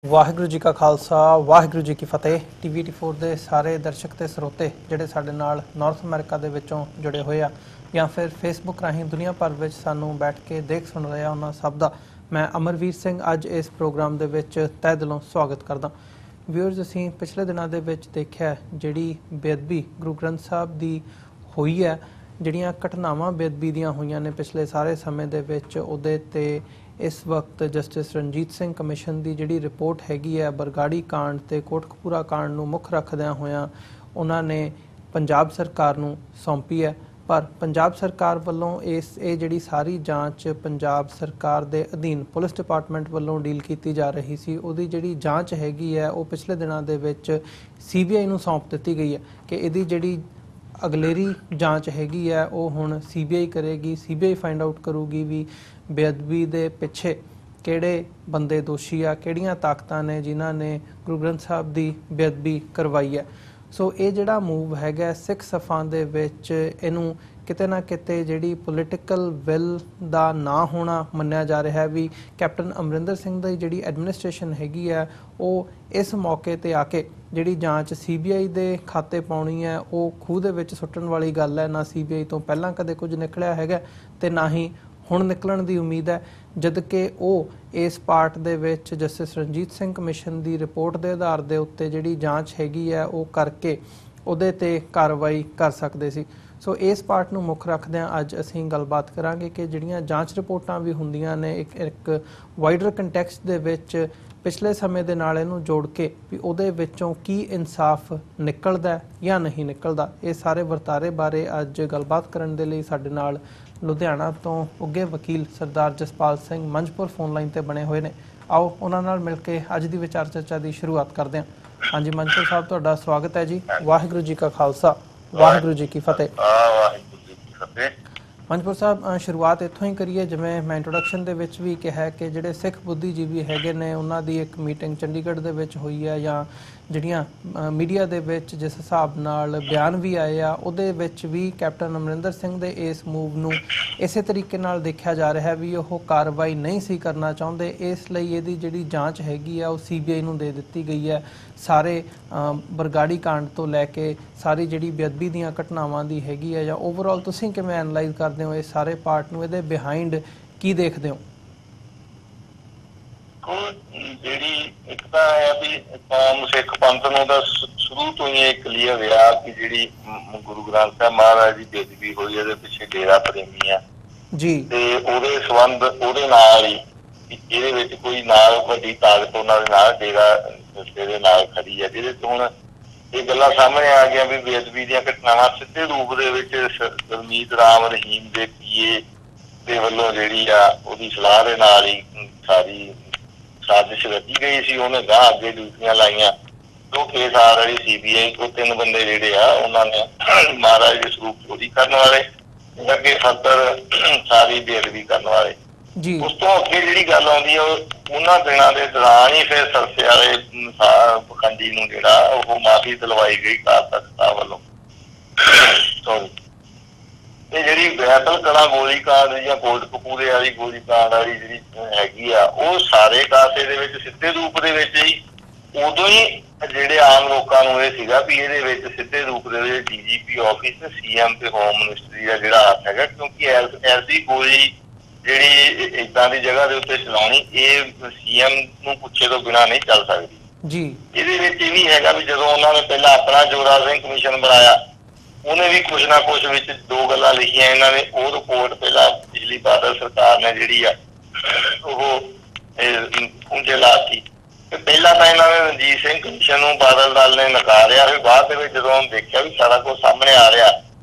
वाहिगुरू जी का खालसा वाहिगुरू जी की फतेह। TV84 ਦੇ ਸਾਰੇ ਦਰਸ਼ਕ ਤੇ ਸਰੋਤੇ ਜਿਹੜੇ ਸਾਡੇ ਨਾਲ ਨਾਰਥ ਅਮਰੀਕਾ ਦੇ ਵਿੱਚੋਂ ਜੁੜੇ ਹੋਏ ਆ ਜਾਂ ਫਿਰ ਫੇਸਬੁੱਕ ਰਾਹੀਂ ਦੁਨੀਆ ਭਰ ਵਿੱਚ ਸਾਨੂੰ ਬੈਠ ਕੇ ਦੇਖ ਸੁਣ ਰਹੇ ਆ, ਉਹਨਾਂ ਸਭ ਦਾ ਮੈਂ ਅਮਰਵੀਰ ਸਿੰਘ ਅੱਜ ਇਸ ਪ੍ਰੋਗਰਾਮ ਦੇ ਵਿੱਚ ਤਹਿ ਦਿਲੋਂ ਸਵਾਗਤ ਕਰਦਾ। ਵਿਊਅਰਸ, ਅਸੀਂ ਪਿਛਲੇ ਦਿਨਾਂ ਦੇ ਵਿੱਚ ਦੇਖਿਆ ਜਿਹੜੀ ਬੇਅਦਬੀ ਗੁਰੂ ਗ੍ਰੰਥ ਸਾਹਿਬ ਦੀ ਹੋਈ ਹੈ, ਜਿਹੜੀਆਂ ਘਟਨਾਵਾਂ ਬੇਅਦਬੀ ਦੀਆਂ ਹੋਈਆਂ ਨੇ ਪਿਛਲੇ ਸਾਰੇ ਸਮੇਂ ਦੇ ਵਿੱਚ, ਉਹਦੇ ਤੇ इस वक्त जस्टिस रणजीत सिंह कमीशन की जिहड़ी रिपोर्ट हैगी है बरगाड़ी कांड ते कोटकपूरा कांड नूं मुख रखदिआं होइआं उन्होंने पंजाब सरकार नूं सौंपी है। पर पंजाब सरकार वालों ये जिहड़ी सारी जांच पंजाब सरकार दे अधीन पुलिस डिपार्टमेंट वालों डील की जा रही सी, उहदी जिहड़ी जांच हैगी है वो पिछले दिनां दे विच CBI नूं सौंप दित्ती गई है कि इहदी जिहड़ी अगलेरी जांच हैगी है वो हुण CBI करेगी। CBI फाइंड आउट करूगी भी बेअदबी दे पिछे किहड़े बंदे दोषी आ, किहड़ियां ताकतां ने जिन्हां ने गुरु ग्रंथ साहब दी बेअदबी करवाई है। सो ये जिहड़ा मूव हैगा सिख सफ़ां दे विच इहनूं किते ना किते जिहड़ी पोलिटिकल विल दा ना होना मन्निया जा रहा है। भी कैप्टन अमरिंदर सिंह दी जिहड़ी एडमिनिस्ट्रेशन हैगी है वो इस मौके ते आके जिहड़ी जांच CBI दे खाते पाउणी है वो खूह दे विच सुੱਟਣ वाली गल है। ना CBI तो पहलां कदे कुछ निकलिया हैगा ते ना ही ਹੁਣ ਨਿਕਲਣ ਦੀ ਉਮੀਦ ਹੈ, ਜਦ ਕਿ ਉਹ ਇਸ ਪਾਰਟ ਦੇ ਵਿੱਚ ਜਸਟਿਸ ਰਣਜੀਤ ਸਿੰਘ ਕਮਿਸ਼ਨ ਦੀ ਰਿਪੋਰਟ ਦੇ ਆਧਾਰ ਦੇ ਉੱਤੇ ਜਿਹੜੀ ਜਾਂਚ ਹੈਗੀ ਹੈ ਉਹ ਕਰਕੇ ਉਹਦੇ ਤੇ ਕਾਰਵਾਈ ਕਰ ਸਕਦੇ ਸੀ। ਸੋ ਇਸ ਪਾਰਟ ਨੂੰ ਮੁੱਖ ਰੱਖਦਿਆਂ ਅੱਜ ਅਸੀਂ ਗੱਲਬਾਤ ਕਰਾਂਗੇ ਕਿ ਜਿਹੜੀਆਂ ਜਾਂਚ ਰਿਪੋਰਟਾਂ ਵੀ ਹੁੰਦੀਆਂ ਨੇ ਇੱਕ ਵਾਈਡਰ ਕੰਟੈਕਸਟ ਦੇ ਵਿੱਚ ਪਿਛਲੇ ਸਮੇਂ ਦੇ ਨਾਲ ਇਹਨੂੰ ਜੋੜ ਕੇ ਵੀ ਉਹਦੇ ਵਿੱਚੋਂ ਕੀ ਇਨਸਾਫ ਨਿਕਲਦਾ ਜਾਂ ਨਹੀਂ ਨਿਕਲਦਾ, ਇਹ ਸਾਰੇ ਵਰਤਾਰੇ ਬਾਰੇ ਅੱਜ ਗੱਲਬਾਤ ਕਰਨ ਦੇ ਲਈ ਸਾਡੇ ਨਾਲ ਲੁਧਿਆਣਾ ਤੋਂ ਉੱਘੇ ਵਕੀਲ ਸਰਦਾਰ ਜਸਪਾਲ ਸਿੰਘ ਮੰਝਪੁਰ ਫੋਨ ਲਾਈਨ ਤੇ ਬਣੇ ਹੋਏ ਨੇ। ਆਓ ਉਹਨਾਂ ਨਾਲ ਮਿਲ ਕੇ ਅੱਜ ਦੀ ਵਿਚਾਰ ਚਰਚਾ ਦੀ ਸ਼ੁਰੂਆਤ ਕਰਦੇ ਹਾਂ। ਹਾਂਜੀ ਮੰਝਪੁਰ ਸਾਹਿਬ, ਤੁਹਾਡਾ ਸਵਾਗਤ ਹੈ ਜੀ। ਵਾਹਿਗੁਰੂ ਜੀ ਕਾ ਖਾਲਸਾ ਵਾਹਿਗੁਰੂ ਜੀ ਕੀ ਫਤਿਹ। ਮੰਝਪੁਰ ਸਾਹਿਬ, ਸ਼ੁਰੂਆਤ ਇੱਥੋਂ ਹੀ ਕਰੀਏ। ਜਿਵੇਂ ਮੈਂ ਇੰਟਰੋਡਕਸ਼ਨ ਦੇ ਵਿੱਚ ਵੀ ਕਿਹਾ ਕਿ ਜਿਹੜੇ ਸਿੱਖ ਬੁੱਧੀਜੀਵੀ ਹੈਗੇ ਨੇ ਉਹਨਾਂ ਦੀ ਇੱਕ ਮੀਟਿੰਗ ਚੰਡੀਗੜ੍ਹ ਦੇ ਵਿੱਚ ਹੋਈ ਹੈ, ਜਾਂ ਜਿਹੜੀਆਂ ਮੀਡੀਆ ਦੇ ਵਿੱਚ ਜਿਸ ਹਿਸਾਬ ਨਾਲ ਬਿਆਨ ਵੀ ਆਏ ਆ ਉਹਦੇ ਵਿੱਚ ਵੀ ਕੈਪਟਨ ਅਮਰਿੰਦਰ ਸਿੰਘ ਦੇ ਇਸ ਮੂਵ ਨੂੰ ਇਸੇ ਤਰੀਕੇ ਨਾਲ ਦੇਖਿਆ ਜਾ ਰਿਹਾ ਵੀ ਉਹ ਕਾਰਵਾਈ ਨਹੀਂ ਸੀ ਕਰਨਾ ਚਾਹੁੰਦੇ, ਇਸ ਲਈ ਇਹਦੀ ਜਿਹੜੀ ਜਾਂਚ ਹੈਗੀ ਆ ਉਹ CBI ਨੂੰ ਦੇ ਦਿੱਤੀ ਗਈ ਹੈ। ਸਾਰੇ ਬਰਗਾੜੀ ਕਾਂਡ ਤੋਂ ਲੈ ਕੇ ਸਾਰੀ ਜਿਹੜੀ ਬੇਅਦਬੀ ਦੀਆਂ ਘਟਨਾਵਾਂ ਦੀ ਹੈਗੀ ਹੈ, ਜਾਂ ਓਵਰਆਲ ਤੁਸੀਂ ਕਿਵੇਂ ਐਨਲਾਈਜ਼ ਕਰਦੇ ਹੋ ਇਸ ਸਾਰੇ ਪਾਰਟ ਨੂੰ, ਇਹਦੇ ਬਿਹਾਈਂਡ ਕੀ ਦੇਖਦੇ ਹੋ? ਜਿਹੜੀ ਇੱਕ ਤਾਂ ਹੈ ਵੀ ਕੌਮ ਸਿੱਖ ਪੰਥ ਨੂੰ ਤਾਂ ਸ਼ੁਰੂ ਤੋਂ ਹੀ ਇਹ ਕਲੀਅਰ ਰਿਹਾ ਕਿ ਜਿਹੜੀ ਗੁਰੂ ਗ੍ਰੰਥ ਸਾਹਿਬ ਮਹਾਰਾਜ ਦੀ ਬੇਅਦਬੀ ਹੋਈ ਇਹਦੇ ਪਿੱਛੇ ਡੇਰਾ ਪ੍ਰੇਮੀ ਆ ਜੀ, ਤੇ ਉਹਦੇ ਸੰਬੰਧ ਉਹਦੇ ਨਾਲ ਹੀ ਇਹਦੇ ਵਿੱਚ ਕੋਈ ਨਾਲ ਵੱਡੀ ਤਾਕਤ ਉਹਨਾਂ ਦੇ ਨਾਲ ਡੇਰਾ ਦੇ ਨਾਲ ਖੜੀ ਹੈ, ਜਿਹਦੇ ਤੋਂ ਹੁਣ ਇਹ ਗੱਲਾਂ ਸਾਹਮਣੇ ਆ ਗਈਆਂ ਵੀ ਬੇਅਦਬੀ ਦੀਆਂ ਘਟਨਾਵਾਂ ਸਿੱਧੇ ਰੂਪ ਦੇ ਵਿੱਚ ਗੁਰਮੀਤ ਰਾਮ ਰਹੀਮ ਦੇ PA ਦੇ ਵੱਲੋਂ ਜਿਹੜੀ ਆ ਉਹਦੀ ਸਲਾਹ ਦੇ ਨਾਲ ਹੀ ਸਾਰੀ ਸਾਜ਼ਿਸ਼ ਰਚੀ ਗਈ ਸੀ। ਉਹਨੇ ਗਾਂ ਅੱਗੇ ਡਿਊਟੀਆਂ ਲਾਈਆਂ। 2 ਕੇਸ ਆ ਰਹੇ CBI ਤੋਂ 3 ਬੰਦੇ ਜਿਹੜੇ ਆ ਉਹਨਾਂ ਨੇ ਮਹਾਰਾਜ ਦੇ ਸਰੂਪ ਚੋਰੀ ਕਰਨ ਵਾਲੇ, ਅੱਗੇ 70 ਸਾਰੀ ਬੇਅਦਬੀ ਕਰਨ ਵਾਲੇ। ਉਸ ਤੋਂ ਅੱਗੇ ਜਿਹੜੀ ਗੱਲ ਆਉਂਦੀ ਹੈ ਉਹਨਾਂ ਦਿਨਾਂ ਦੇ ਦੌਰਾਨ ਹੀ ਫਿਰ ਸਰਸੇ ਵਾਲੇ ਪਖੰਡੀ ਨੂੰ ਜਿਹੜਾ ਉਹ ਮਾਫੀ ਦਿਲਵਾਈ ਗਈ ਅਕਾਲ ਤਖ਼ਤ ਸਾਹਿਬ ਵੱਲੋਂ। ਇਹ ਜਿਹੜੀ ਬੈਤਲ ਕਲਾਂ ਗੋਲੀकांड ਜਾਂ ਕੋਟਕਪੂਰੇ ਵਾਲੀ ਗੋਲੀकांड ਵਾਲੀ ਜਿਹੜੀ ਹੈਗੀ ਆ ਉਹ ਸਾਰੇ ਕਾਸੇ ਦੇ ਵਿੱਚ ਸਿੱਧੇ ਰੂਪ ਦੇ ਵਿੱਚ ਹੀ ਉਦੋਂ ਹੀ ਜਿਹੜੇ ਆਮ ਲੋਕਾਂ ਨੂੰ ਇਹ ਸੀਗਾ ਵੀ ਇਹਦੇ ਵਿੱਚ ਸਿੱਧੇ ਰੂਪ ਦੇ ਵਿੱਚ DGP ਆਫਿਸ ਤੇ CM ਤੇ ਹੋਮ ਮਿਨਿਸਟਰੀ ਦਾ ਜਿਹੜਾ ਹੱਥ ਹੈਗਾ, ਕਿਉਂਕਿ ਐਸੀ ਗੋਲੀ ਜਿਹੜੀ ਏਦਾਂ ਦੀ ਜਗ੍ਹਾ ਦੇ ਉੱਤੇ ਚਲਾਉਣੀ ਇਹ CM ਨੂੰ ਪੁੱਛੇ ਤੋਂ ਬਿਨਾਂ ਨਹੀਂ ਚੱਲ ਸਕਦੀ ਜੀ। ਇਹਦੇ ਵਿੱਚ ਇਹ ਵੀ ਹੈਗਾ ਵੀ ਜਦੋਂ ਉਹਨਾਂ ਨੇ ਪਹਿਲਾਂ ਆਪਣਾ ਜੋਰਾ ਸਿੰਘ ਕਮਿਸ਼ਨ ਬਣਾਇਆ ਉਹਨੇ ਵੀ ਕੁਛ ਨਾ ਕੁਛ ਵਿੱਚ 2 ਗੱਲਾਂ ਲਿਖੀਆਂ ਇਹਨਾਂ ਨੇ। ਉਹ ਰਿਪੋਰਟ ਪਹਿਲਾਂ ਪਿਛਲੀ ਬਾਦਲ ਸਰਕਾਰ ਨੇ ਜਿਹੜੀ ਆ ਉਹ ਪੁੰਜੇ ਲਾਤੀ ਤੇ ਪਹਿਲਾਂ ਤਾਂ ਇਹਨਾਂ ਨੇ ਰਣਜੀਤ ਸਿੰਘ ਕਮਿਸ਼ਨ ਨੂੰ ਬਾਦਲ ਦਲ ਨੇ ਨਕਾਰਿਆ, ਫਿਰ ਬਾਅਦ ਦੇ ਵਿੱਚ ਜਦੋਂ ਦੇਖਿਆ ਵੀ ਸਾਰਾ ਕੁਝ ਸਾਹਮਣੇ ਆ ਰਿਹਾ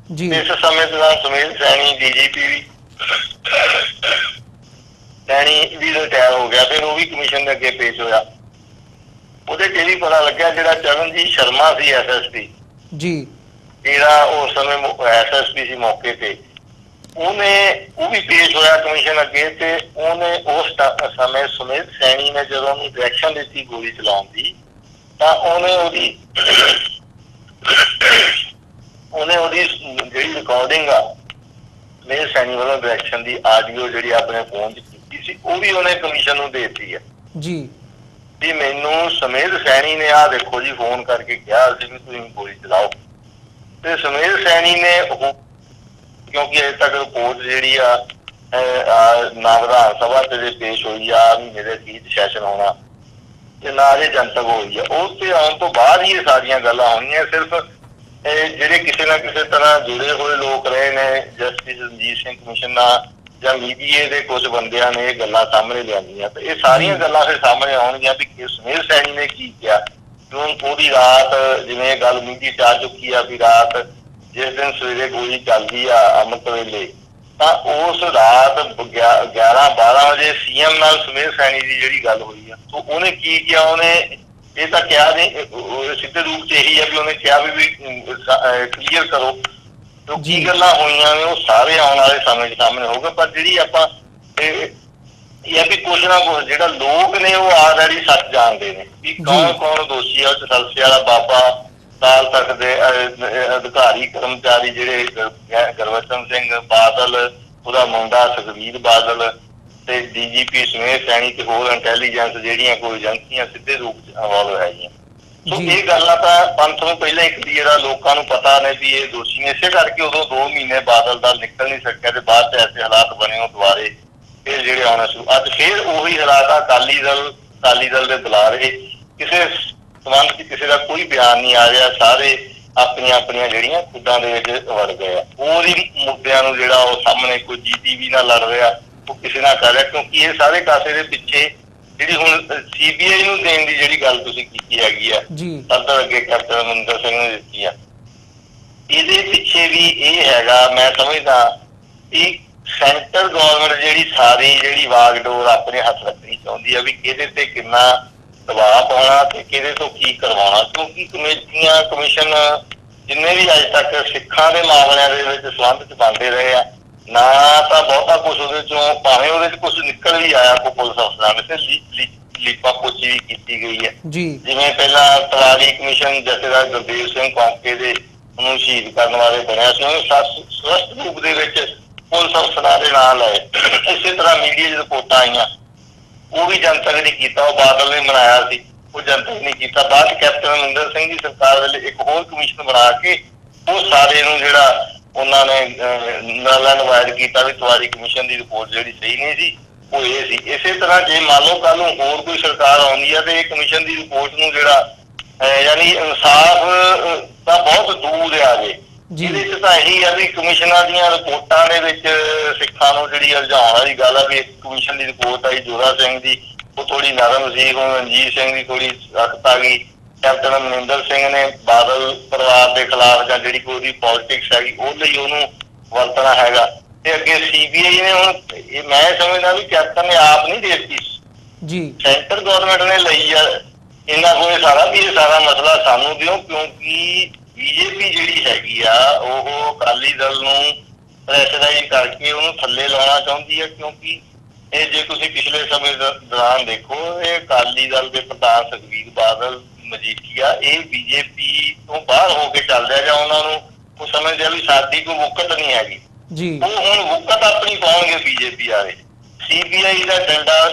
ਇਸ ਸਮੇਂ ਦੌਰਾਨ ਸੁਮੇਲ ਸੈਣੀ DGP ਵੀ ਰਿਟਾਇਰ ਹੋ ਗਿਆ, ਫਿਰ ਉਹ ਵੀ ਕਮਿਸ਼ਨ ਦੇ ਅੱਗੇ ਪੇਸ਼ ਹੋਇਆ। ਉਹਦੇ ਚ ਇਹ ਵੀ ਪਤਾ ਲੱਗਿਆ ਜਿਹੜਾ ਚਰਨਜੀਤ ਸ਼ਰਮਾ ਸੀ SSP ਜੀ, ਜਿਹੜਾ ਉਸ ਸਮੇਂ SSP ਸੀ ਮੌਕੇ ਤੇ, ਉਹ ਵੀ ਪੇਸ਼ ਹੋਇਆ ਕਮਿਸ਼ਨ ਅੱਗੇ ਤੇ ਉਹਨੇ ਉਸ ਸਮੇਂ ਸੁਮੇਲ ਸੈਣੀ ਨੇ ਜਦੋਂ ਉਹਨੂੰ ਡਾਇਰੈਕਸ਼ਨ ਦਿੱਤੀ ਗੋਲੀ ਚਲਾਉਣ ਦੀ ਤਾਂ ਉਹਨੇ ਉਹਦੀ ਜਿਹੜੀ ਰਿਕਾਰਡਿੰਗ ਆ ਸੁਮੇਲ ਸੈਣੀ ਵੱਲੋਂ ਡਾਇਰੈਕਸ਼ਨ ਦੀ ਆਡੀਓ ਜਿਹੜੀ ਆਪਣੇ ਫੋਨ 'ਚ ਕੀਤੀ ਸੀ ਉਹ ਵੀ ਉਹਨੇ ਕਮਿਸ਼ਨ ਨੂੰ ਦੇ ਦਿੱਤੀ ਹੈ ਜੀ। ਵੀ ਮੈਨੂੰ ਸੁਮੇਧ ਸੈਣੀ ਨੇ ਆਹ ਦੇਖੋ ਜੀ ਫੋਨ ਕਰਕੇ ਕਿਹਾ ਸੀ ਵੀ ਤੁਸੀਂ ਗੋਲੀ ਚਲਾਓ, ਤੇ ਸੁਮੇਧ ਸੈਣੀ ਨੇ ਉਹ ਕਿਉਂਕਿ ਅਜੇ ਤੱਕ ਰਿਪੋਰਟ ਜਿਹੜੀ ਆ ਨਾ ਵਿਧਾਨ ਸਭਾ ਤੇ ਪੇਸ਼ ਹੋਈ ਆ, ਮਹੀਨੇ ਦੇ ਅਖੀਰ 'ਚ ਸੈਸ਼ਨ ਹੋਣਾ ਤੇ ਨਾ ਇਹ ਜਨਤਕ ਹੋਈ ਆ, ਉਹ ਤੇ ਆਉਣ ਤੋਂ ਬਾਅਦ ਹੀ ਇਹ ਸਾਰੀਆਂ ਗੱਲਾਂ ਹੋਣੀਆਂ। ਸਿਰਫ ਜਿਹੜੇ ਕਿਸੇ ਨਾ ਕਿਸੇ ਤਰ੍ਹਾਂ ਜੁੜੇ ਹੋਏ ਲੋਕ ਰਹੇ ਨੇ, ਜਸਟਿਸ ਰਣਜੀਤ ਸਿੰਘ ਕਮਿਸ਼ਨ ਨਾਲ ਜਾਂ ਮੀਡੀਏ ਦੇ ਕੁਝ ਬੰਦਿਆਂ ਨੇ ਇਹ ਗੱਲਾਂ ਸਾਹਮਣੇ ਲਿਆਂਦੀਆਂ, ਤੇ ਇਹ ਸਾਰੀਆਂ ਗੱਲਾਂ ਫਿਰ ਸਾਹਮਣੇ ਆਉਣਗੀਆਂ ਵੀ ਸੁਮੇਧ ਸੈਣੀ ਨੇ ਕੀ ਕਿਹਾ। ਕਿਉਂ ਉਹਦੀ ਰਾਤ ਜਿਵੇਂ ਇਹ ਗੱਲ ਮੀਡੀਆ 'ਚ ਆ ਚੁੱਕੀ ਆ ਵੀ ਰਾਤ ਜਿਸ ਦਿਨ ਸਵੇਰੇ ਗੋਲੀ ਚੱਲਦੀ ਆ ਅੰਮ੍ਰਿਤ ਵੇਲੇ, ਤਾਂ ਉਸ ਰਾਤ 11-12 ਵਜੇ ਸੀਐਮ ਨਾਲ ਸੁਮੇਧ ਸੈਣੀ ਦੀ ਜਿਹੜੀ ਗੱਲ ਹੋਈ ਆ, ਤਾਂ ਉਹਨੇ ਕੀ ਕਿਹਾ? ਉਹਨੇ ਇਹ ਤਾਂ ਕਿਹਾ ਨਹੀਂ, ਸਿੱਧੇ ਰੂਪ 'ਚ ਇਹੀ ਹੈ ਵੀ ਉਹਨੇ ਕਿਹਾ ਵੀ ਕਲੀਅਰ ਕਰੋ ਜੋ ਕੀ ਗੱਲਾਂ ਹੋਈਆਂ ਨੇ, ਉਹ ਸਾਰੇ ਆਉਣ ਵਾਲੇ ਸਮੇਂ 'ਚ ਸਾਹਮਣੇ ਹੋਊਗਾ। ਪਰ ਜਿਹੜੀ ਆਪਾਂ ਇਹ ਵੀ ਕੁਛ ਨਾ ਕੁਛ ਜਿਹੜਾ ਲੋਕ ਨੇ ਉਹ ਆਲਰੇਡੀ ਸੱਚ ਜਾਣਦੇ ਨੇ ਵੀ ਕੌਣ ਦੋਸ਼ੀ ਆ। ਸਲਸੇ ਵਾਲਾ ਬਾਬਾ, ਅਕਾਲ ਤਖਤ ਦੇ ਅਧਿਕਾਰੀ ਕਰਮਚਾਰੀ ਜਿਹੜੇ ਗੁਰਬਚਨ ਸਿੰਘ ਬਾਦਲ, ਉਹਦਾ ਮੁੰਡਾ ਸੁਖਬੀਰ ਬਾਦਲ ਤੇ DGP ਸੁਮੇਧ ਸੈਣੀ ਤੇ ਹੋਰ ਇੰਟੈਲੀਜੈਂਸ ਜਿਹੜੀਆਂ ਕੋਈ ਏਜੰਸੀਆਂ ਸਿੱਧੇ ਰੂਪ 'ਚ ਇਨਵੋਲਵ ਹੈਗੀਆਂ। ਸੋ ਇਹ ਗੱਲਾਂ ਤਾਂ ਪੰਥ ਨੂੰ ਪਹਿਲਾਂ ਹੀ ਕਲੀਅਰ ਆ, ਲੋਕਾਂ ਨੂੰ ਪਤਾ ਨੇ ਵੀ ਇਹ ਦੋਸ਼ੀ ਨੇ। ਇਸੇ ਕਰਕੇ ਉਦੋਂ 2 ਮਹੀਨੇ ਬਾਦਲ ਦਾ ਨਿਕਲ ਨਹੀਂ ਸਕਿਆ ਤੇ ਬਾਅਦ 'ਚ ਐਸੇ ਹਾਲਾਤ ਬਣੇ ਉਹ ਦੁਬਾਰੇ ਫਿਰ ਜਿਹੜੇ ਆਉਣਾ ਸ਼ੁਰੂ। ਅੱਜ ਫਿਰ ਉਹੀ ਹਾਲਾਤ ਆ। ਅਕਾਲੀ ਦਲ ਦੇ ਬੁਲਾਰੇ ਕਿਸੇ ਸੰਬੰਧ 'ਚ ਕਿਸੇ ਦਾ ਕੋਈ ਬਿਆਨ ਨਹੀਂ ਆ ਰਿਹਾ, ਸਾਰੇ ਆਪਣੀਆਂ ਜਿਹੜੀਆਂ ਖੁੱਡਾਂ ਦੇ ਵਿੱਚ ਵੜ ਗਏ ਆ। ਉਹਦੀ ਮੁੱਦਿਆਂ ਨੂੰ ਜਿਹੜਾ ਉਹ ਸਾਹਮਣੇ ਕੋਈ GTV ਨਾਲ ਲੜ ਰਿਹਾ, ਉਹ ਕਿਸੇ ਨਾਲ ਕਰ ਰਿਹਾ, ਕਿਉਂਕਿ ਇਹ ਸਾਰੇ ਕਾਸੇ ਦੇ ਪਿੱਛੇ ਜਿਹੜੀ ਹੁਣ CBI ਨੂੰ ਦੇਣ ਦੀ ਜਿਹੜੀ ਗੱਲ ਤੁਸੀਂ ਕੀਤੀ ਹੈਗੀ ਆ, ਸੱਦਰ ਅੱਗੇ ਕੈਪਟਨ ਅਮਰਿੰਦਰ ਸਿੰਘ ਨੇ ਦਿੱਤੀ ਆ, ਇਹਦੇ ਪਿੱਛੇ ਵੀ ਇਹ ਹੈਗਾ। ਮੈਂ ਸਮਝਦਾ ਕਿ ਸੈਂਟਰ ਗੌਰਮੈਂਟ ਜਿਹੜੀ ਵਾਗਡੋਰ ਆਪਣੇ ਹੱਥ ਰੱਖਣੀ ਚਾਹੁੰਦੀ ਆ ਵੀ ਕਿਹਦੇ ਤੇ ਕਿੰਨਾ ਦਬਾਅ ਪਾਉਣਾ ਤੇ ਕਿਹਦੇ ਤੋਂ ਕੀ ਕਰਵਾਉਣਾ। ਕਿਉਂਕਿ ਕਮੇਟੀਆਂ ਕਮਿਸ਼ਨ ਜਿੰਨੇ ਵੀ ਅੱਜ ਤੱਕ ਸਿੱਖਾਂ ਦੇ ਮਾਮਲਿਆਂ ਦੇ ਵਿੱਚ ਸੰਬੰਧ 'ਚ ਬਣਦੇ ਰਹੇ ਆ, ਨਾ ਤਾਂ ਬਹੁਤਾ ਕੁਛ ਉਹਦੇ 'ਚੋਂ, ਭਾਵੇਂ ਉਹਦੇ 'ਚ ਕੁਛ ਨਿਕਲ ਵੀ ਆਇਆ ਕੋਈ ਪੁਲਿਸ ਅਫਸਰਾਂ ਨੇ, ਤੇ ਲੀਪਾ ਪੋਚੀ ਵੀ ਕੀਤੀ ਗਈ ਹੈ। ਜਿਵੇਂ ਪਹਿਲਾਂ ਤਲਾਰੀ ਕਮਿਸ਼ਨ ਜਥੇਦਾਰ ਗੁਰਦੇਵ ਸਿੰਘ ਕੌਂਕੇ ਦੇ ਉਹਨੂੰ ਸ਼ਹੀਦ ਕਰਨ ਵਾਲੇ ਬਣਿਆ ਸੀ, ਉਹਨੂੰ ਸਪਸ਼ਟ ਰੂਪ ਦੇ ਵਿੱਚ ਪੁਲਿਸ ਅਫਸਰਾਂ ਦੇ ਨਾਂ ਲਏ। ਇਸੇ ਤਰ੍ਹਾਂ ਮੀਡੀਆ 'ਚ ਰਿਪੋਰਟਾਂ ਆਈਆਂ, ਉਹ ਵੀ ਜਨਤਕ ਨਹੀਂ ਕੀਤਾ। ਉਹ ਬਾਦਲ ਨੇ ਬਣਾਇਆ ਸੀ, ਉਹ ਜਨਤਕ ਨਹੀਂ ਕੀਤਾ। ਬਾਅਦ ਕੈਪਟਨ ਅਮਰਿੰਦਰ ਸਿੰਘ ਦੀ ਸਰਕਾਰ ਵੇਲੇ ਇੱਕ ਹੋਰ ਕਮਿਸ਼ਨ ਬਣਾ ਕੇ ਉਹ ਸਾਰੇ ਨੂੰ ਜਿਹੜਾ ਉਹਨਾਂ ਨੇ ਨੁਮਾਇੰਦ ਕੀਤਾ ਵੀ ਤਵਾਰੀ ਕਮਿਸ਼ਨ ਦੀ ਰਿਪੋਰਟ ਜਿਹੜੀ ਸਹੀ ਨਹੀਂ ਸੀ, ਉਹ ਇਹ ਸੀ। ਇਸੇ ਤਰ੍ਹਾਂ ਜੇ ਮੰਨ ਲਓ ਕੱਲ ਨੂੰ ਹੋਰ ਕੋਈ ਸਰਕਾਰ ਆਉਂਦੀ ਹੈ ਤੇ ਇਹ ਕਮਿਸ਼ਨ ਦੀ ਰਿਪੋਰਟ ਨੂੰ ਜਿਹੜਾ ਯਾਨੀ ਇਨਸਾਫ ਤਾਂ ਬਹੁਤ ਦੂਰ ਆ ਜੇ। ਜਿਹਦੇ 'ਚ ਤਾਂ ਇਹੀ ਆ ਵੀ ਕਮਿਸ਼ਨਾਂ ਦੀਆਂ ਰਿਪੋਰਟਾਂ ਦੇ ਵਿੱਚ ਸਿੱਖਾਂ ਨੂੰ ਜਿਹੜੀ ਰੁਝਾਉਣ ਵਾਲੀ ਗੱਲ ਆ ਵੀ ਇੱਕ ਕਮਿਸ਼ਨ ਦੀ ਰਿਪੋਰਟ ਆਈ ਜੋਰਾ ਸਿੰਘ ਦੀ, ਉਹ ਥੋੜੀ ਨਰਮ ਸੀ। ਹੁਣ ਰਣਜੀਤ ਸਿੰਘ ਦੀ ਥੋੜੀ ਸਖਤ ਆ ਗਈ। ਕੈਪਟਨ ਅਮਰਿੰਦਰ ਸਿੰਘ ਨੇ ਬਾਦਲ ਪਰਿਵਾਰ ਦੇ ਖਿਲਾਫ ਜਾਂ ਜਿਹੜੀ ਕੋਈ ਉਹਦੀ ਪੋਲੀਟਿਕਸ ਹੈਗੀ ਉਹ ਲਈ ਉਹਨੂੰ ਵਰਤਣਾ ਹੈਗਾ। ਤੇ ਅੱਗੇ CBI ਨੇ ਹੁਣ ਮੈਂ ਸਮਝਦਾ ਵੀ ਕੈਪਟਨ ਨੇ ਆਪ ਨਹੀਂ ਦੇ ਦਿੱਤੀ, ਸੈਂਟਰ ਗੌਰਮੈਂਟ ਨੇ ਲਈ ਆ ਇਹਨਾਂ ਕੋਲ ਸਾਰਾ ਵੀ ਇਹ ਸਾਰਾ ਮਸਲਾ ਸਾਨੂੰ ਦਿਓ, ਕਿਉਂਕਿ BJP ਜਿਹੜੀ ਹੈਗੀ ਆ ਉਹ ਅਕਾਲੀ ਦਲ ਨੂੰ ਪ੍ਰੈਸ਼ਰਾਈਜ਼ ਕਰਕੇ ਉਹਨੂੰ ਥੱਲੇ ਲਾਉਣਾ ਚਾਹੁੰਦੀ ਹੈ। ਕਿਉਂਕਿ ਇਹ ਜੇ ਤੁਸੀਂ ਪਿਛਲੇ ਸਮੇਂ ਦੌਰਾਨ ਦੇਖੋ, ਇਹ ਅਕਾਲੀ ਦਲ ਦੇ ਪ੍ਰਧਾਨ ਸੁਖਬੀਰ ਬਾਦਲ ਮਜੀਠੀਆ ਇਹ BJP ਤੋਂ ਬਾਹਰ ਹੋ ਕੇ ਚੱਲ ਰਿਹਾ, ਜਾਂ ਉਹਨਾਂ ਨੂੰ ਉਹ ਸਮਝਦੇ ਆ ਵੀ ਸਾਡੀ ਕੋਈ ਮੁੱਕਤ ਨਹੀਂ ਹੈਗੀ। ਉਹ ਹੁਣ ਮੁੱਕਤ ਆਪਣੀ ਪਾਉਣਗੇ BJP ਵਾਲੇ। CBI ਦਾ ਡੰਡਾ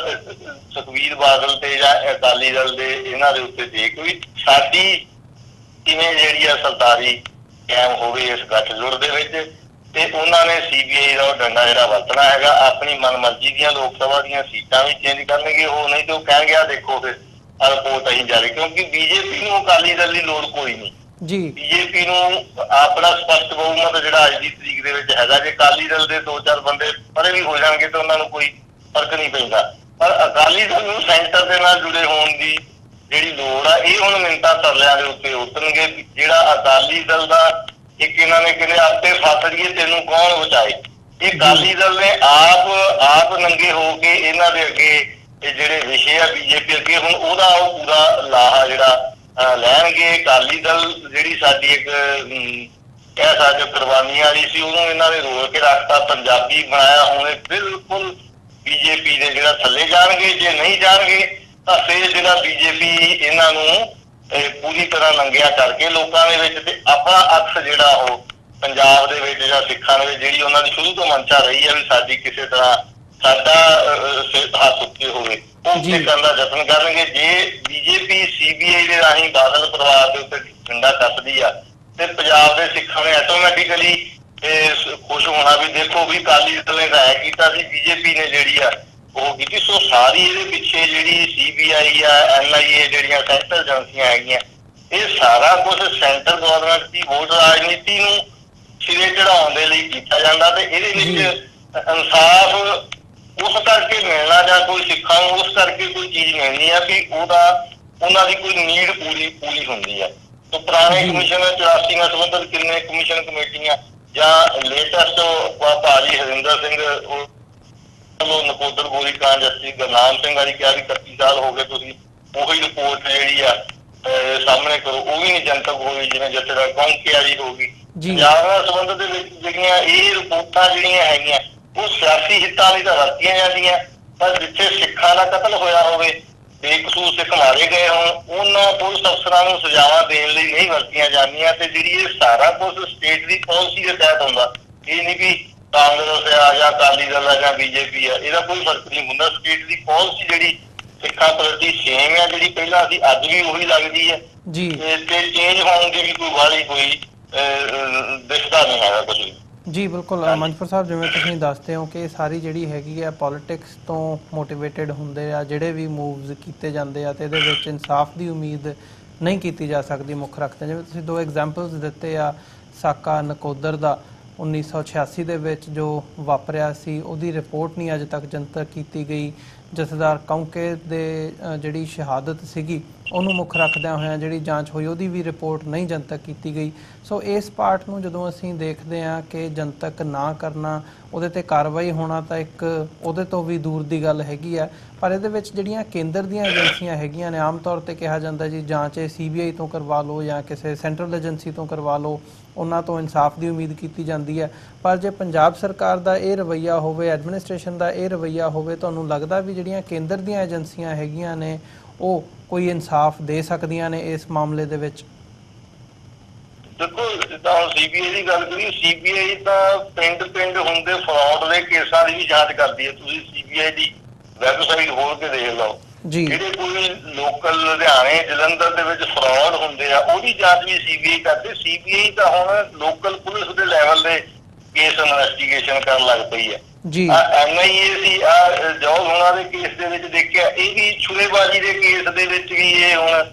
ਸੁਖਬੀਰ ਬਾਦਲ ਤੇ ਜਾਂ ਅਕਾਲੀ ਦਲ ਦੇ ਇਹਨਾਂ ਦੇ ਉੱਤੇ ਦੇ ਕੇ ਵੀ ਸਾਡੀ ਕਿਵੇਂ ਜਿਹੜੀ ਆ ਸਰਦਾਰੀ ਕਾਇਮ ਹੋਵੇ ਇਸ ਗੱਠਜੋੜ ਦੇ ਵਿੱਚ। ਤੇ ਉਹਨਾਂ ਨੇ CBI ਦਾ ਉਹ ਡੰਡਾ ਜਿਹੜਾ ਵਰਤਣਾ ਹੈਗਾ। ਆਪਣੀ ਮਨਮਰਜ਼ੀ ਦੀਆਂ ਲੋਕ ਸਭਾ ਦੀਆਂ ਸੀਟਾਂ ਵੀ ਚੇਂਜ ਕਰਨਗੇ ਉਹ, ਨਹੀਂ ਤੇ ਉਹ ਕਹਿਣਗੇ ਆ ਦੇਖੋ ਫਿਰ ਰਿਪੋਰਟ ਅਸੀਂ ਜਾਰੀ। ਕਿਉਂਕਿ BJP ਨੂੰ ਅਕਾਲੀ ਦਲ ਦੀ ਲੋੜ ਕੋਈ ਨਹੀਂ। BJP ਨੂੰ ਆਪਣਾ ਸਪਸ਼ਟ ਬਹੁਮਤ ਜਿਹੜਾ ਅੱਜ ਦੀ ਤਰੀਕ ਦੇ ਵਿੱਚ ਹੈਗਾ। ਜੇ ਅਕਾਲੀ ਦਲ ਦੇ 2-4 ਬੰਦੇ ਪਰੇ ਵੀ ਹੋ ਜਾਣਗੇ ਤਾਂ ਉਹਨਾਂ ਨੂੰ ਕੋਈ ਫਰਕ ਨਹੀਂ ਪੈਂਦਾ। ਪਰ ਅਕਾਲੀ ਦਲ ਨੂੰ ਸੈਂਟਰ ਦੇ ਨਾਲ ਜੁੜੇ ਹੋਣ ਦੀ ਜਿਹੜੀ ਲੋੜ ਆ, ਇਹ ਹੁਣ ਮਿੰਟਾਂ ਤਰਲਿਆਂ ਦੇ ਉੱਤੇ ਉਤਰਨਗੇ। ਜਿਹੜਾ ਅਕਾਲੀ ਦਲ ਦਾ ਇੱਕ ਇਹਨਾਂ ਨੇ ਕਹਿੰਦੇ ਆਪੇ ਫਸ ਗਏ ਤੈਨੂੰ ਕੌਣ ਬਚਾਏ, ਇਹ ਅਕਾਲੀ ਦਲ ਨੇ ਆਪ ਨੰਗੇ ਹੋ ਕੇ ਇਹਨਾਂ ਦੇ ਅੱਗੇ ਇਹ ਜਿਹੜੇ ਵਿਸ਼ੇ ਆ BJP ਅੱਗੇ ਹੁਣ ਉਹਦਾ ਉਹ ਪੂਰਾ ਲਾਹਾ ਜਿਹੜਾ ਲੈਣਗੇ। ਅਕਾਲੀ ਦਲ ਜਿਹੜੀ ਸਾਡੀ ਇੱਕ ਕਹਿ ਸਕਦੇ ਕੁਰਬਾਨੀ ਵਾਲੀ ਸੀ, ਉਹਨੂੰ ਇਹਨਾਂ ਨੇ ਰੋਲ ਕੇ ਰੱਖਤਾ, ਪੰਜਾਬੀ ਬਣਾਇਆ। ਹੁਣ ਇਹ ਬਿਲਕੁਲ BJP ਦੇ ਜਿਹੜਾ ਥੱਲੇ ਜਾਣਗੇ। ਜੇ ਨਹੀਂ ਜਾਣਗੇ ਤਾਂ ਫਿਰ ਜਿਹੜਾ BJP ਇਹਨਾਂ ਨੂੰ ਪੂਰੀ ਤਰ੍ਹਾਂ ਨੰਗਿਆ ਕਰਕੇ ਲੋਕਾਂ ਦੇ ਵਿੱਚ ਤੇ ਆਪਣਾ ਅਕਸ ਜਿਹੜਾ ਉਹ ਪੰਜਾਬ ਦੇ ਵਿੱਚ ਜਾਂ ਸਿੱਖਾਂ ਦੇ ਵਿੱਚ ਜਿਹੜੀ ਉਹਨਾਂ ਦੀ ਸ਼ੁਰੂ ਤੋਂ ਮਨਸ਼ਾ ਰਹੀ ਹੈ ਵੀ ਸਾਡੀ ਕਿਸੇ ਤਰ੍ਹਾਂ ਸਾਡਾ ਹੱਥ ਉੱਤੇ ਹੋਵੇ ਉਹ ਉੱਤੇ ਕਰਨ ਦਾ ਯਤਨ ਕਰਨਗੇ। ਜੇ ਬੀਜੇਪੀ CBI ਦੇ ਰਾਹੀਂ ਬਾਦਲ ਪਰਿਵਾਰ ਦੇ ਉੱਤੇ ਡੰਡਾ ਕੱਸਦੀ ਆ ਤੇ ਪੰਜਾਬ ਦੇ ਸਿੱਖਾਂ ਨੇ ਆਟੋਮੈਟਿਕਲੀ ਖੁਸ਼ ਹੋਣਾ ਵੀ ਦੇਖੋ ਵੀ ਅਕਾਲੀ ਦਲ ਨੇ ਰਾਇ ਕੀਤਾ ਸੀ, ਬੀਜੇਪੀ ਨੇ ਜਿਹੜੀ ਆ ਉਹ ਕੀਤੀ। ਸੋ ਸਾਰੀ ਇਹਦੇ ਪਿੱਛੇ ਜਿਹੜੀ CBI ਆ, NIA ਜਿਹੜੀਆਂ ਸੈਂਟਰ ਏਜੰਸੀਆਂ ਹੈਗੀਆਂ, ਇਹ ਸਾਰਾ ਕੁਝ ਸੈਂਟਰ ਗਵਰਨਮੈਂਟ ਦੀ ਵੋਟ ਰਾਜਨੀਤੀ ਨੂੰ ਸਿਰੇ ਚੜਾਉਣ ਦੇ ਲਈ ਕੀਤਾ ਜਾਂਦਾ ਤੇ ਇਹਦੇ ਵਿੱਚ ਇਨਸਾਫ ਉਸ ਕਰਕੇ ਮਿਲਣਾ ਜਾਂ ਕੋਈ ਸਿੱਖਾਂ ਨੂੰ ਉਸ ਕਰਕੇ ਕੋਈ ਚੀਜ਼ ਮਿਲਣੀ ਆ ਵੀ ਉਹਨਾਂ ਦੀ ਕੋਈ ਨੀਡ ਪੂਰੀ ਹੁੰਦੀ ਆ। ਸੋ ਪੁਰਾਣੇ ਕਮਿਸ਼ਨ 84 ਨਾਲ ਸੰਬੰਧਿਤ ਕਿੰਨੇ ਕਮਿਸ਼ਨ ਕਮੇਟੀਆਂ ਜਾਂ ਲੇਟੈਸਟ ਭਾਜੀ ਹਰਿੰਦਰ ਸਿੰਘ ਨਕੋਦਰ ਗੋਲੀकांड ਜਸਟਿਸ ਗੁਰਨਾਮ ਸਿੰਘ ਵਾਲੀ ਕਿਹਾ ਵੀ 31 ਸਾਲ ਹੋ ਗਏ, ਤੁਸੀਂ ਉਹੀ ਰਿਪੋਰਟ ਜਿਹੜੀ ਆ ਸਾਹਮਣੇ ਕਰੋ, ਉਹ ਵੀ ਨਹੀਂ ਜਨਤਕ ਹੋਈ। ਜਿਵੇਂ ਜਥੇਦਾਰ ਕੌਂਕਿਆਰੀ ਹੋ ਗਈ, ਪੰਜਾਬ ਨਾਲ ਸੰਬੰਧਿਤ ਦੇ ਵਿੱਚ ਜਿਹੜੀਆਂ ਇਹ ਰਿਪੋਰਟਾਂ ਜਿਹੜੀਆਂ ਹੈਗੀਆਂ ਉਹ ਸਿਆਸੀ ਹਿੱਤਾਂ ਲਈ ਤਾਂ ਵਰਤੀਆਂ ਜਾਂਦੀਆਂ, ਪਰ ਜਿੱਥੇ ਸਿੱਖਾਂ ਦਾ ਕਤਲ ਹੋਇਆ ਹੋਵੇ, ਬੇਕਸੂਰ ਸਿੱਖ ਮਾਰੇ ਗਏ ਹੋਣ, ਉਹਨਾਂ ਪੁਲਿਸ ਅਫਸਰਾਂ ਨੂੰ ਸਜ਼ਾਵਾਂ ਦੇਣ ਲਈ ਨਹੀਂ ਵਰਤੀਆਂ ਜਾਂਦੀਆਂ। ਤੇ ਜਿਹੜੀ ਇਹ ਸਾਰਾ ਕੁਝ ਸਟੇਟ ਦੀ ਪਾਲਿਸੀ ਦੇ ਤਹਿਤ ਹੁੰਦਾ, ਇਹ ਨਹੀਂ ਵੀ ਕਾਂਗਰਸ ਆ ਜਾਂ ਅਕਾਲੀ ਦਲ ਆ ਜਾਂ BJP ਆ, ਇਹਦਾ ਕੋਈ ਫਰਕ ਨਹੀਂ ਹੁੰਦਾ। ਸਟੇਟ ਦੀ ਪਾਲਿਸੀ ਜਿਹੜੀ ਸਿੱਖਾਂ ਪ੍ਰਤੀ ਸੇਮ ਆ, ਜਿਹੜੀ ਪਹਿਲਾਂ ਸੀ ਅੱਜ ਵੀ ਉਹੀ ਲੱਗਦੀ ਹੈ ਤੇ ਚੇਂਜ ਹੋਣ ਦੀ ਵੀ ਕੋਈ ਦਿਸਦਾ ਨਹੀਂ ਹੈਗਾ ਕੁਝ ਵੀ। ਜੀ ਬਿਲਕੁਲ ਮੰਜਪੁਰ ਸਾਹਿਬ, ਜਿਵੇਂ ਤੁਸੀਂ ਦੱਸਦੇ ਹੋ ਕਿ ਸਾਰੀ ਜਿਹੜੀ ਹੈਗੀ ਆ ਪੋਲੀਟਿਕਸ ਤੋਂ ਮੋਟੀਵੇਟਡ ਹੁੰਦੇ ਆ ਜਿਹੜੇ ਵੀ ਮੂਵਜ਼ ਕੀਤੇ ਜਾਂਦੇ ਆ ਤੇ ਇਹਦੇ ਵਿੱਚ ਇਨਸਾਫ ਦੀ ਉਮੀਦ ਨਹੀਂ ਕੀਤੀ ਜਾ ਸਕਦੀ ਮੁੱਖ ਰੱਖਦੇ। ਜਿਵੇਂ ਤੁਸੀਂ 2 ਐਗਜ਼ਾਮਪਲਸ ਦਿੱਤੇ ਆ, ਸਾਕਾ ਨਕੋਦਰ ਦਾ 1986 ਦੇ ਵਿੱਚ ਜੋ ਵਾਪਰਿਆ ਸੀ, ਉਹਦੀ ਰਿਪੋਰਟ ਨਹੀਂ ਅਜੇ ਤੱਕ ਜਨਤਕ ਕੀਤੀ ਗਈ। ਜਥੇਦਾਰ ਕੌਂਕੇ ਦੇ ਜਿਹੜੀ ਸ਼ਹਾਦਤ ਸੀਗੀ ਉਹਨੂੰ ਮੁੱਖ ਰੱਖਦਿਆਂ ਹੋਇਆਂ ਜਿਹੜੀ ਜਾਂਚ ਹੋਈ ਉਹਦੀ ਵੀ ਰਿਪੋਰਟ ਨਹੀਂ ਜਨਤਕ ਕੀਤੀ ਗਈ। ਸੋ ਇਸ ਪਾਰਟ ਨੂੰ ਜਦੋਂ ਅਸੀਂ ਦੇਖਦੇ ਹਾਂ ਕਿ ਜਨਤਕ ਨਾ ਕਰਨਾ, ਉਹਦੇ ਤੇ ਕਾਰਵਾਈ ਹੋਣਾ ਤਾਂ ਇੱਕ ਉਹਦੇ ਤੋਂ ਵੀ ਦੂਰ ਦੀ ਗੱਲ ਹੈਗੀ ਆ। ਪਰ ਇਹਦੇ ਵਿੱਚ ਜਿਹੜੀਆਂ ਕੇਂਦਰ ਦੀਆਂ ਏਜੰਸੀਆਂ ਹੈਗੀਆਂ ਨੇ, ਆਮ ਤੌਰ ਤੇ ਕਿਹਾ ਜਾਂਦਾ ਜੀ ਜਾਂਚ CBI ਤੋਂ ਕਰਵਾ ਲਓ ਜਾਂ ਕਿਸੇ ਸੈਂਟਰਲ ਏਜੰਸੀ ਤੋਂ ਕਰਵਾ ਲਓ, ਉਹਨਾਂ ਤੋਂ ਇਨਸਾਫ ਦੀ ਉਮੀਦ ਕੀਤੀ ਜਾਂਦੀ ਹੈ। ਪਰ ਜੇ ਪੰਜਾਬ ਸਰਕਾਰ ਦਾ ਇਹ ਰਵੱਈਆ ਹੋਵੇ, ਐਡਮਿਨਿਸਟ੍ਰੇਸ਼ਨ ਦਾ ਇਹ ਰਵੱਈਆ ਹੋਵੇ, ਤੁਹਾਨੂੰ ਲੱਗਦਾ ਵੀ ਜਿਹੜੀਆਂ ਕੇਂਦਰ ਦੀਆਂ ਏਜੰਸੀਆਂ ਹੈਗੀਆਂ ਨੇ ਉਹ ਕੋਈ ਇਨਸਾਫ ਦੇ ਸਕਦੀਆਂ ਨੇ ਇਸ ਮਾਮਲੇ ਦੇ ਵਿੱਚ? ਦੇਖੋ, ਜਿੱਦਾਂ ਹੁਣ CBI ਦੀ ਗੱਲ ਕਰੀਏ, CBI ਤਾਂ ਪਿੰਡ ਹੁੰਦੇ ਫਰਾਡ ਦੇ ਕੇਸਾਂ ਦੀ ਵੀ ਜਾਂਚ ਕਰਦੀ ਹੈ। ਤੁਸੀਂ CBI ਦੀ ਵੈਬਸਾਈਟ ਖੋਲ ਕੇ ਦੇਖ ਲਓ, ਜਿਹੜੇ ਕੋਈ ਲੋਕਲ ਲੁਧਿਆਣੇ ਜਲੰਧਰ ਦੇ ਵਿੱਚ ਫਰਾਡ ਹੁੰਦੇ ਆ ਉਹਦੀ ਜਾਂਚ ਵੀ CBI ਕਰਦੇ। CBI ਤਾਂ ਹੁਣ ਲੋਕਲ ਪੁਲਿਸ ਦੇ ਲੈਵਲ ਦੇ ਕੇਸ ਇਨਵੈਸਟੀਗੇਸ਼ਨ ਕਰਨ ਲੱਗ ਪਈ ਹੈ। NIA ਸੀ ਜੋਬ ਹੋਣਾ ਦੇ ਕੇਸ ਦੇ ਵਿੱਚ ਦੇਖਿਆ, ਇਹ ਵੀ ਛੁਰੇਬਾਜ਼ੀ ਦੇ ਕੇਸ ਦੇ ਵਿੱਚ ਵੀ ਇਹ ਹੁਣ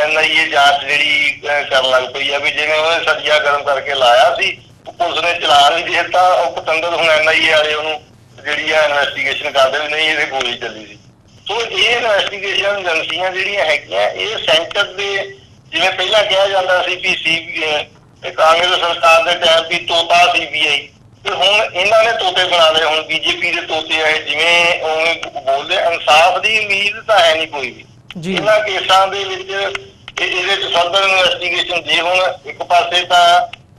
NIA ਜਾਂਚ ਜਿਹੜੀ ਕਰਨ ਲੱਗ ਪਈ ਆ ਵੀ ਜਿਵੇਂ ਉਹਨੇ ਸਜ਼ਾ ਗਰਮ ਕਰਕੇ ਲਾਇਆ ਸੀ, ਪੁਲਿਸ ਨੇ ਚਲਾਨ ਵੀ ਦੇ ਦਿੱਤਾ, ਉਹ ਪਤੰਦਰ ਹੁਣ NIA ਵਾਲੇ ਉਹਨੂੰ ਜਿਹੜੀ ਆ ਇਨਵੈਸਟੀਗੇਸ਼ਨ ਕਰਦੇ ਵੀ ਨਹੀਂ ਇਹਦੇ ਗੋਲੀ ਚੱਲੀ ਸੀ। ਸੋ ਇਹ ਇਨਵੈਸਟੀਗੇਸ਼ਨ ਏਜੰਸੀਆਂ ਜਿਹੜੀਆਂ ਹੈਗੀਆਂ ਇਹ ਸੈਂਟਰ ਦੇ, ਜਿਵੇਂ ਪਹਿਲਾਂ ਕਿਹਾ ਜਾਂਦਾ ਸੀ ਵੀ ਕਾਂਗਰਸ ਸਰਕਾਰ ਦੇ ਟਾਈਮ ਵੀ ਤੋਤਾ CBI, ਤੇ ਹੁਣ ਇਹਨਾਂ ਨੇ ਤੋਤੇ ਬਣਾ ਲਏ, ਹੁਣ BJP ਦੇ ਤੋਤੇ ਆਏ, ਜਿਵੇਂ ਉਵੇਂ ਬੋਲਦੇ। ਇਨਸਾਫ ਦੀ ਉਮੀਦ ਤਾਂ ਹੈ ਨਹੀਂ ਕੋਈ ਵੀ ਇਹਨਾਂ ਕੇਸਾਂ ਦੇ ਵਿੱਚ। ਇਹਦੇ ਚ ਫਰਦਰ ਇਨਵੈਸਟੀਗੇਸ਼ਨ ਜੇ ਹੁਣ ਇੱਕ ਪਾਸੇ ਤਾਂ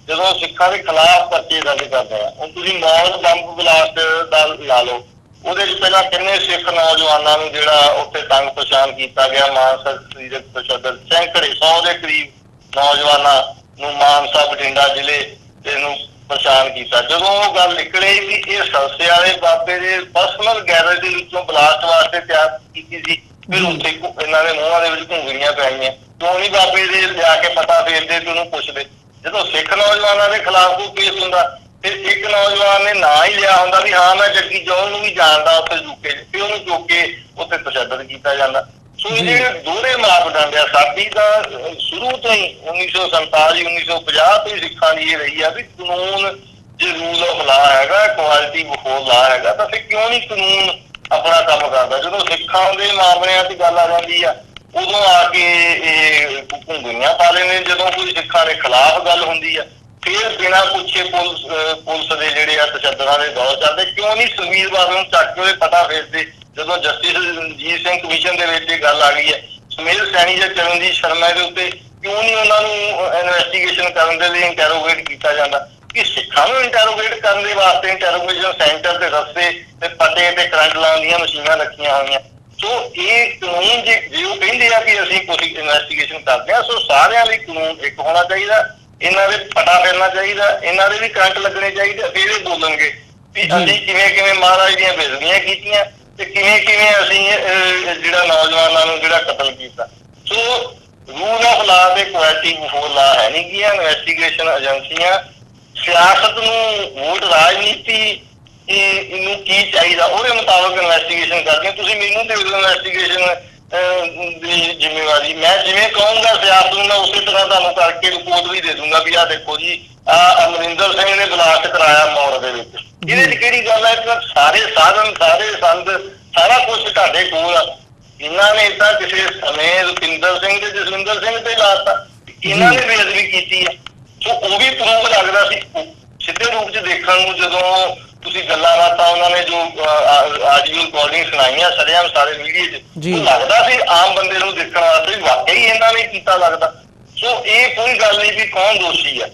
ਜਦੋਂ ਸਿੱਖਾਂ ਦੇ ਖਿਲਾਫ ਪਰਚੇ ਦਰਜ ਕਰਦੇ ਆ, ਹੁਣ ਤੁਸੀਂ ਮੌਤ ਬੰਬ ਬਲਾਸਟ ਦਾ ਲਾ ਲਓ, ਉਹਦੇ ਚ ਪਹਿਲਾਂ ਕਿੰਨੇ ਸਿੱਖ ਨੌਜਵਾਨਾਂ ਨੂੰ ਜਿਹੜਾ ਉੱਥੇ ਤੰਗ ਪਰੇਸ਼ਾਨ ਕੀਤਾ ਗਿਆ, ਮਾਨਸਾ ਸਰੀਰਕ ਤਸ਼ੱਦਦ, ਸੈਂਕੜੇ 100 ਦੇ ਕਰੀਬ ਨੌਜਵਾਨਾਂ ਨੂੰ ਮਾਨਸਾ ਬਠਿੰਡਾ ਜ਼ਿਲ੍ਹੇ ਨੂੰ ਪਰੇਸ਼ਾਨ ਕੀਤਾ। ਜਦੋਂ ਉਹ ਗੱਲ ਨਿਕਲੇ ਵੀ ਇਹ ਸਲਸੇ ਵਾਲੇ ਬਾਬੇ ਦੇ ਪਰਸਨਲ ਗੈਰੇਜ ਦੇ ਵਿੱਚੋਂ ਬਲਾਸਟ ਵਾਸਤੇ ਤਿਆਰ ਕੀਤੀ ਸੀ, ਫਿਰ ਉੱਥੇ ਇਹਨਾਂ ਦੇ ਮੂੰਹਾਂ ਦੇ ਵਿੱਚ ਘੁੰਗਣੀਆਂ ਪੈ ਗਈਆਂ। ਕਿਉਂ ਨਹੀਂ ਬਾਬੇ ਦੇ ਲਿਆ ਕੇ ਪਤਾ ਫੇਰਦੇ ਤੇ ਉਹਨੂੰ ਪੁੱਛਦੇ? ਜਦੋਂ ਸਿੱਖ ਨੌਜਵਾਨਾਂ ਦੇ ਖਿਲਾਫ ਕੋਈ ਕੇਸ ਹੁੰਦਾ ਤੇ ਇੱਕ ਨੌਜਵਾਨ ਨੇ ਨਾਂ ਹੀ ਲਿਆ ਹੁੰਦਾ ਵੀ ਹਾਂ ਮੈਂ ਜੱਗੀ ਜੌਨ ਨੂੰ ਵੀ ਜਾਣਦਾ ਉੱਥੇ ਯੂਕੇ, ਤੇ ਉਹਨੂੰ ਚੁੱਕ ਕੇ ਉੱਥੇ ਤਸ਼ੱਦਦ ਕੀਤਾ ਜਾਂਦਾ। ਸੋ ਇਹ ਜਿਹੜੇ ਦੋਹਰੇ ਮਾਪਦੰਡ ਆ, ਸਾਡੀ ਤਾਂ ਸ਼ੁਰੂ ਤੋਂ ਹੀ 1947 1950 ਤੋਂ ਹੀ ਸਿੱਖਾਂ ਦੀ ਇਹ ਰਹੀ ਆ ਵੀ ਕਾਨੂੰਨ ਜੇ ਰੂਲ ਆਫ ਲਾ ਹੈਗਾ, ਕੁਆਲਿਟੀ ਬਿਫੋਰ ਲਾ ਹੈਗਾ, ਤਾਂ ਫਿਰ ਕਿਉਂ ਨਹੀਂ ਕਾਨੂੰਨ ਆਪਣਾ ਕੰਮ ਕਰਦਾ? ਜਦੋਂ ਸਿੱਖਾਂ ਦੇ ਮਾਮਲਿਆਂ ਦੀ ਗੱਲ ਆ ਜਾਂਦੀ ਆ ਉਦੋਂ ਆ ਕੇ ਇਹ ਘੁੰਗੀਆਂ ਪਾ ਲੈਂਦੇ। ਜਦੋਂ ਕੋਈ ਸਿੱਖਾਂ ਦੇ ਖਿਲਾਫ ਗੱਲ ਹੁੰਦੀ ਆ ਫਿਰ ਬਿਨਾਂ ਪੁੱਛੇ ਪੁਲਿਸ ਦੇ ਜਿਹੜੇ ਆ ਤਸ਼ੱਦਦਾਂ ਦੇ ਦੌਰ ਚੱਲਦੇ। ਕਿਉਂ ਨਹੀਂ ਸੁਖਬੀਰ ਬਾਦਲ ਨੂੰ ਚੱਕ ਕੇ ਉਹਦੇ ਪਤਾ ਫੇਰਦੇ? ਜਦੋਂ ਜਸਟਿਸ ਰਣਜੀਤ ਸਿੰਘ ਕਮਿਸ਼ਨ ਦੇ ਵਿੱਚ ਇਹ ਗੱਲ ਆ ਗਈ ਹੈ, ਸੁਮੇਲ ਸੈਣੀ ਜਾਂ ਚਰਨਜੀਤ ਸ਼ਰਮਾ ਦੇ ਉੱਤੇ ਕਿਉਂ ਨਹੀਂ ਉਹਨਾਂ ਨੂੰ ਇਨਵੈਸਟੀਗੇਸ਼ਨ ਕਰਨ ਦੇ ਲਈ ਇੰਟਰੋਗੇਟ ਕੀਤਾ ਜਾਂਦਾ? ਕਿ ਸਿੱਖਾਂ ਨੂੰ ਇੰਟਰੋਗੇਟ ਕਰਨ ਦੇ ਵਾਸਤੇ ਇੰਟਰੋਗੇਸ਼ਨ ਸੈਂਟਰ ਦੇ ਰਸਤੇ ਤੇ ਪਤੇ ਤੇ ਕਰੰਟ ਲਾਉਣ ਦੀਆਂ ਮਸ਼ੀਨਾਂ ਰੱਖੀਆਂ ਹੋਈਆਂ। ਸੋ ਇਹ ਕਾਨੂੰਨ ਜੇ ਉਹ ਕਹਿੰਦੇ ਆ ਕਿ ਅਸੀਂ ਕੁਝ ਇਨਵੈਸਟੀਗੇਸ਼ਨ ਕਰਦੇ ਹਾਂ, ਸੋ ਸਾਰਿਆਂ ਲਈ ਕਾਨੂੰਨ ਇੱਕ ਹੋਣਾ ਚਾਹੀਦਾ, ਇਹਨਾਂ ਦੇ ਪਤਾ ਫਿਰਨਾ ਚਾਹੀਦਾ, ਇਹਨਾਂ ਦੇ ਵੀ ਕਰੰਟ ਲੱਗਣੇ ਚਾਹੀਦੇ, ਫਿਰ ਇਹ ਬੋਲਣਗੇ। ਵੀ ਅਸੀਂ ਕਿਵੇਂ ਕਿਵੇਂ ਮਹਾਰਾਜ ਦੀਆਂ ਬੇਅਦਬੀਆਂ ਕੀਤੀਆਂ ਤੇ ਕਿਵੇਂ ਕਿਵੇਂ ਅਸੀਂ ਜਿਹੜਾ ਨੌਜਵਾਨਾਂ ਨੂੰ ਜਿਹੜਾ ਕਤਲ ਕੀਤਾ। ਸੋ ਰੂਲ ਆਫ ਲਾ ਤੇ ਕੁਆਲਿਟੀ ਬਿਫੋਰ ਲਾ ਹੈ ਨਹੀਂ ਗੀਆਂ। ਇਨਵੈਸਟੀਗੇਸ਼ਨ ਏਜੰਸੀਆਂ ਸਿਆਸਤ ਨੂੰ ਵੋਟ ਰਾਜਨੀਤੀ ਇਹਨੂੰ ਕੀ ਚਾਹੀਦਾ ਉਹਦੇ ਮੁਤਾਬਕ ਇਨਵੈਸਟੀਗੇਸ਼ਨ ਕਰਦੀਆਂ। ਤੁਸੀਂ ਮੈਨੂੰ ਦੇ ਦਿਓ ਇਨਵੈਸਟੀਗੇਸ਼ਨ ਦੀ ਜ਼ਿੰਮੇਵਾਰੀ, ਮੈਂ ਜਿਵੇਂ ਕਹੂੰਗਾ ਸਿਆਸਤ ਨੂੰ ਮੈਂ ਉਸੇ ਤਰ੍ਹਾਂ ਤੁਹਾਨੂੰ ਕਰਕੇ ਰਿਪੋਰਟ ਵੀ ਦੇ ਦੂੰਗਾ ਵੀ ਆਹ ਦੇਖੋ ਜੀ ਆਹ ਅਮਰਿੰਦਰ ਸਿੰਘ ਨੇ ਬਲਾਸਟ ਕਰਾਇਆ ਮੌੜ ਦੇ ਵਿੱਚ। ਇਹਦੇ 'ਚ ਕਿਹੜੀ ਗੱਲ ਹੈ? ਸਾਰੇ ਸਾਧਨ ਸਾਰੇ ਸੰਦ ਸਾਰਾ ਕੁਛ ਤੁਹਾਡੇ ਕੋਲ ਆ। ਇਹਨਾਂ ਨੇ ਤਾਂ ਕਿਸੇ ਸਮੇਂ ਰੁਪਿੰਦਰ ਸਿੰਘ ਤੇ ਜਸਵਿੰਦਰ ਸਿੰਘ ਤੇ ਲਾਤਾ, ਇਹਨਾਂ ਨੇ ਬੇਅਦਬੀ ਕੀਤੀ ਹੈ। ਸੋ ਉਹ ਵੀ ਪ੍ਰੂਫ ਲੱਗਦਾ ਸੀ ਸਿੱਧੇ ਰੂਪ 'ਚ ਦੇਖਣ ਨੂੰ। ਜਦੋਂ ਤੁਸੀਂ ਗੱਲਾਂ ਬਾਤਾਂ ਉਹਨਾਂ ਨੇ ਜੋ ਆਡੀਓ ਰਿਕਾਰਡਿੰਗ ਸੁਣਾਈਆਂ ਸਰਿਆਮ ਸਾਰੇ ਮੀਡੀਆ 'ਚ, ਉਹ ਲੱਗਦਾ ਸੀ ਆਮ ਬੰਦੇ ਨੂੰ ਦੇਖਣ ਵਾਸਤੇ ਵਾਕਈ ਇਹਨਾਂ ਨੇ ਕੀਤਾ ਲੱਗਦਾ। ਸੋ ਇਹ ਕੋਈ ਗੱਲ ਨਹੀਂ ਵੀ ਕੌਣ ਦੋਸ਼ੀ ਹੈ,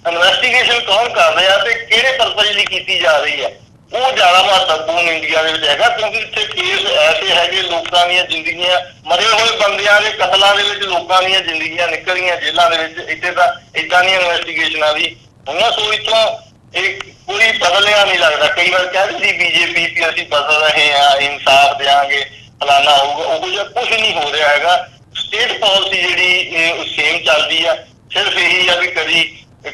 ਇਨਵੈਸਟੀਗੇਸ਼ਨ ਕੌਣ ਕਰ ਰਿਹਾ ਤੇ ਕਿਹੜੇ ਪਰਪਜ਼ ਲਈ ਕੀਤੀ ਜਾ ਰਹੀ ਹੈ, ਉਹ ਜ਼ਿਆਦਾ ਮਹੱਤਵਪੂਰਨ ਇੰਡੀਆ ਦੇ ਵਿੱਚ ਹੈਗਾ। ਕਿਉਂਕਿ ਇੱਥੇ ਕੇਸ ਐਸੇ ਹੈਗੇ ਲੋਕਾਂ ਦੀਆਂ ਜ਼ਿੰਦਗੀਆਂ, ਮਰੇ ਹੋਏ ਬੰਦਿਆਂ ਦੇ ਕਤਲਾਂ ਦੇ ਵਿੱਚ ਲੋਕਾਂ ਦੀਆਂ ਜ਼ਿੰਦਗੀਆਂ ਨਿਕਲ ਰਹੀਆਂ ਜੇਲ੍ਹਾਂ ਦੇ ਵਿੱਚ। ਇੱਥੇ ਤਾਂ ਏਦਾਂ ਦੀਆਂ ਇਨਵੈਸਟੀਗੇਸ਼ਨਾਂ ਵੀ ਹੋਈਆਂ। ਸੋ ਇੱਥੋਂ ਇਹ ਕੋਈ ਬਦਲਿਆ ਨਹੀਂ ਲੱਗਦਾ। ਕਈ ਵਾਰ ਕਹਿ ਦਿੰਦੀ ਬੀਜੇਪੀ ਕਿ ਅਸੀਂ ਬਦਲ ਰਹੇ ਹਾਂ, ਇਨਸਾਫ ਦਿਆਂਗੇ, ਫਲਾਨਾ ਹੋਊਗਾ, ਉਹੋ ਜਿਹਾ ਕੁਛ ਨਹੀਂ ਹੋ ਰਿਹਾ ਹੈਗਾ। ਸਟੇਟ ਪਾਲਿਸੀ ਜਿਹੜੀ ਸੇਮ ਚੱਲਦੀ ਆ, ਸਿਰਫ ਇਹੀ ਆ ਵੀ ਕਦੀ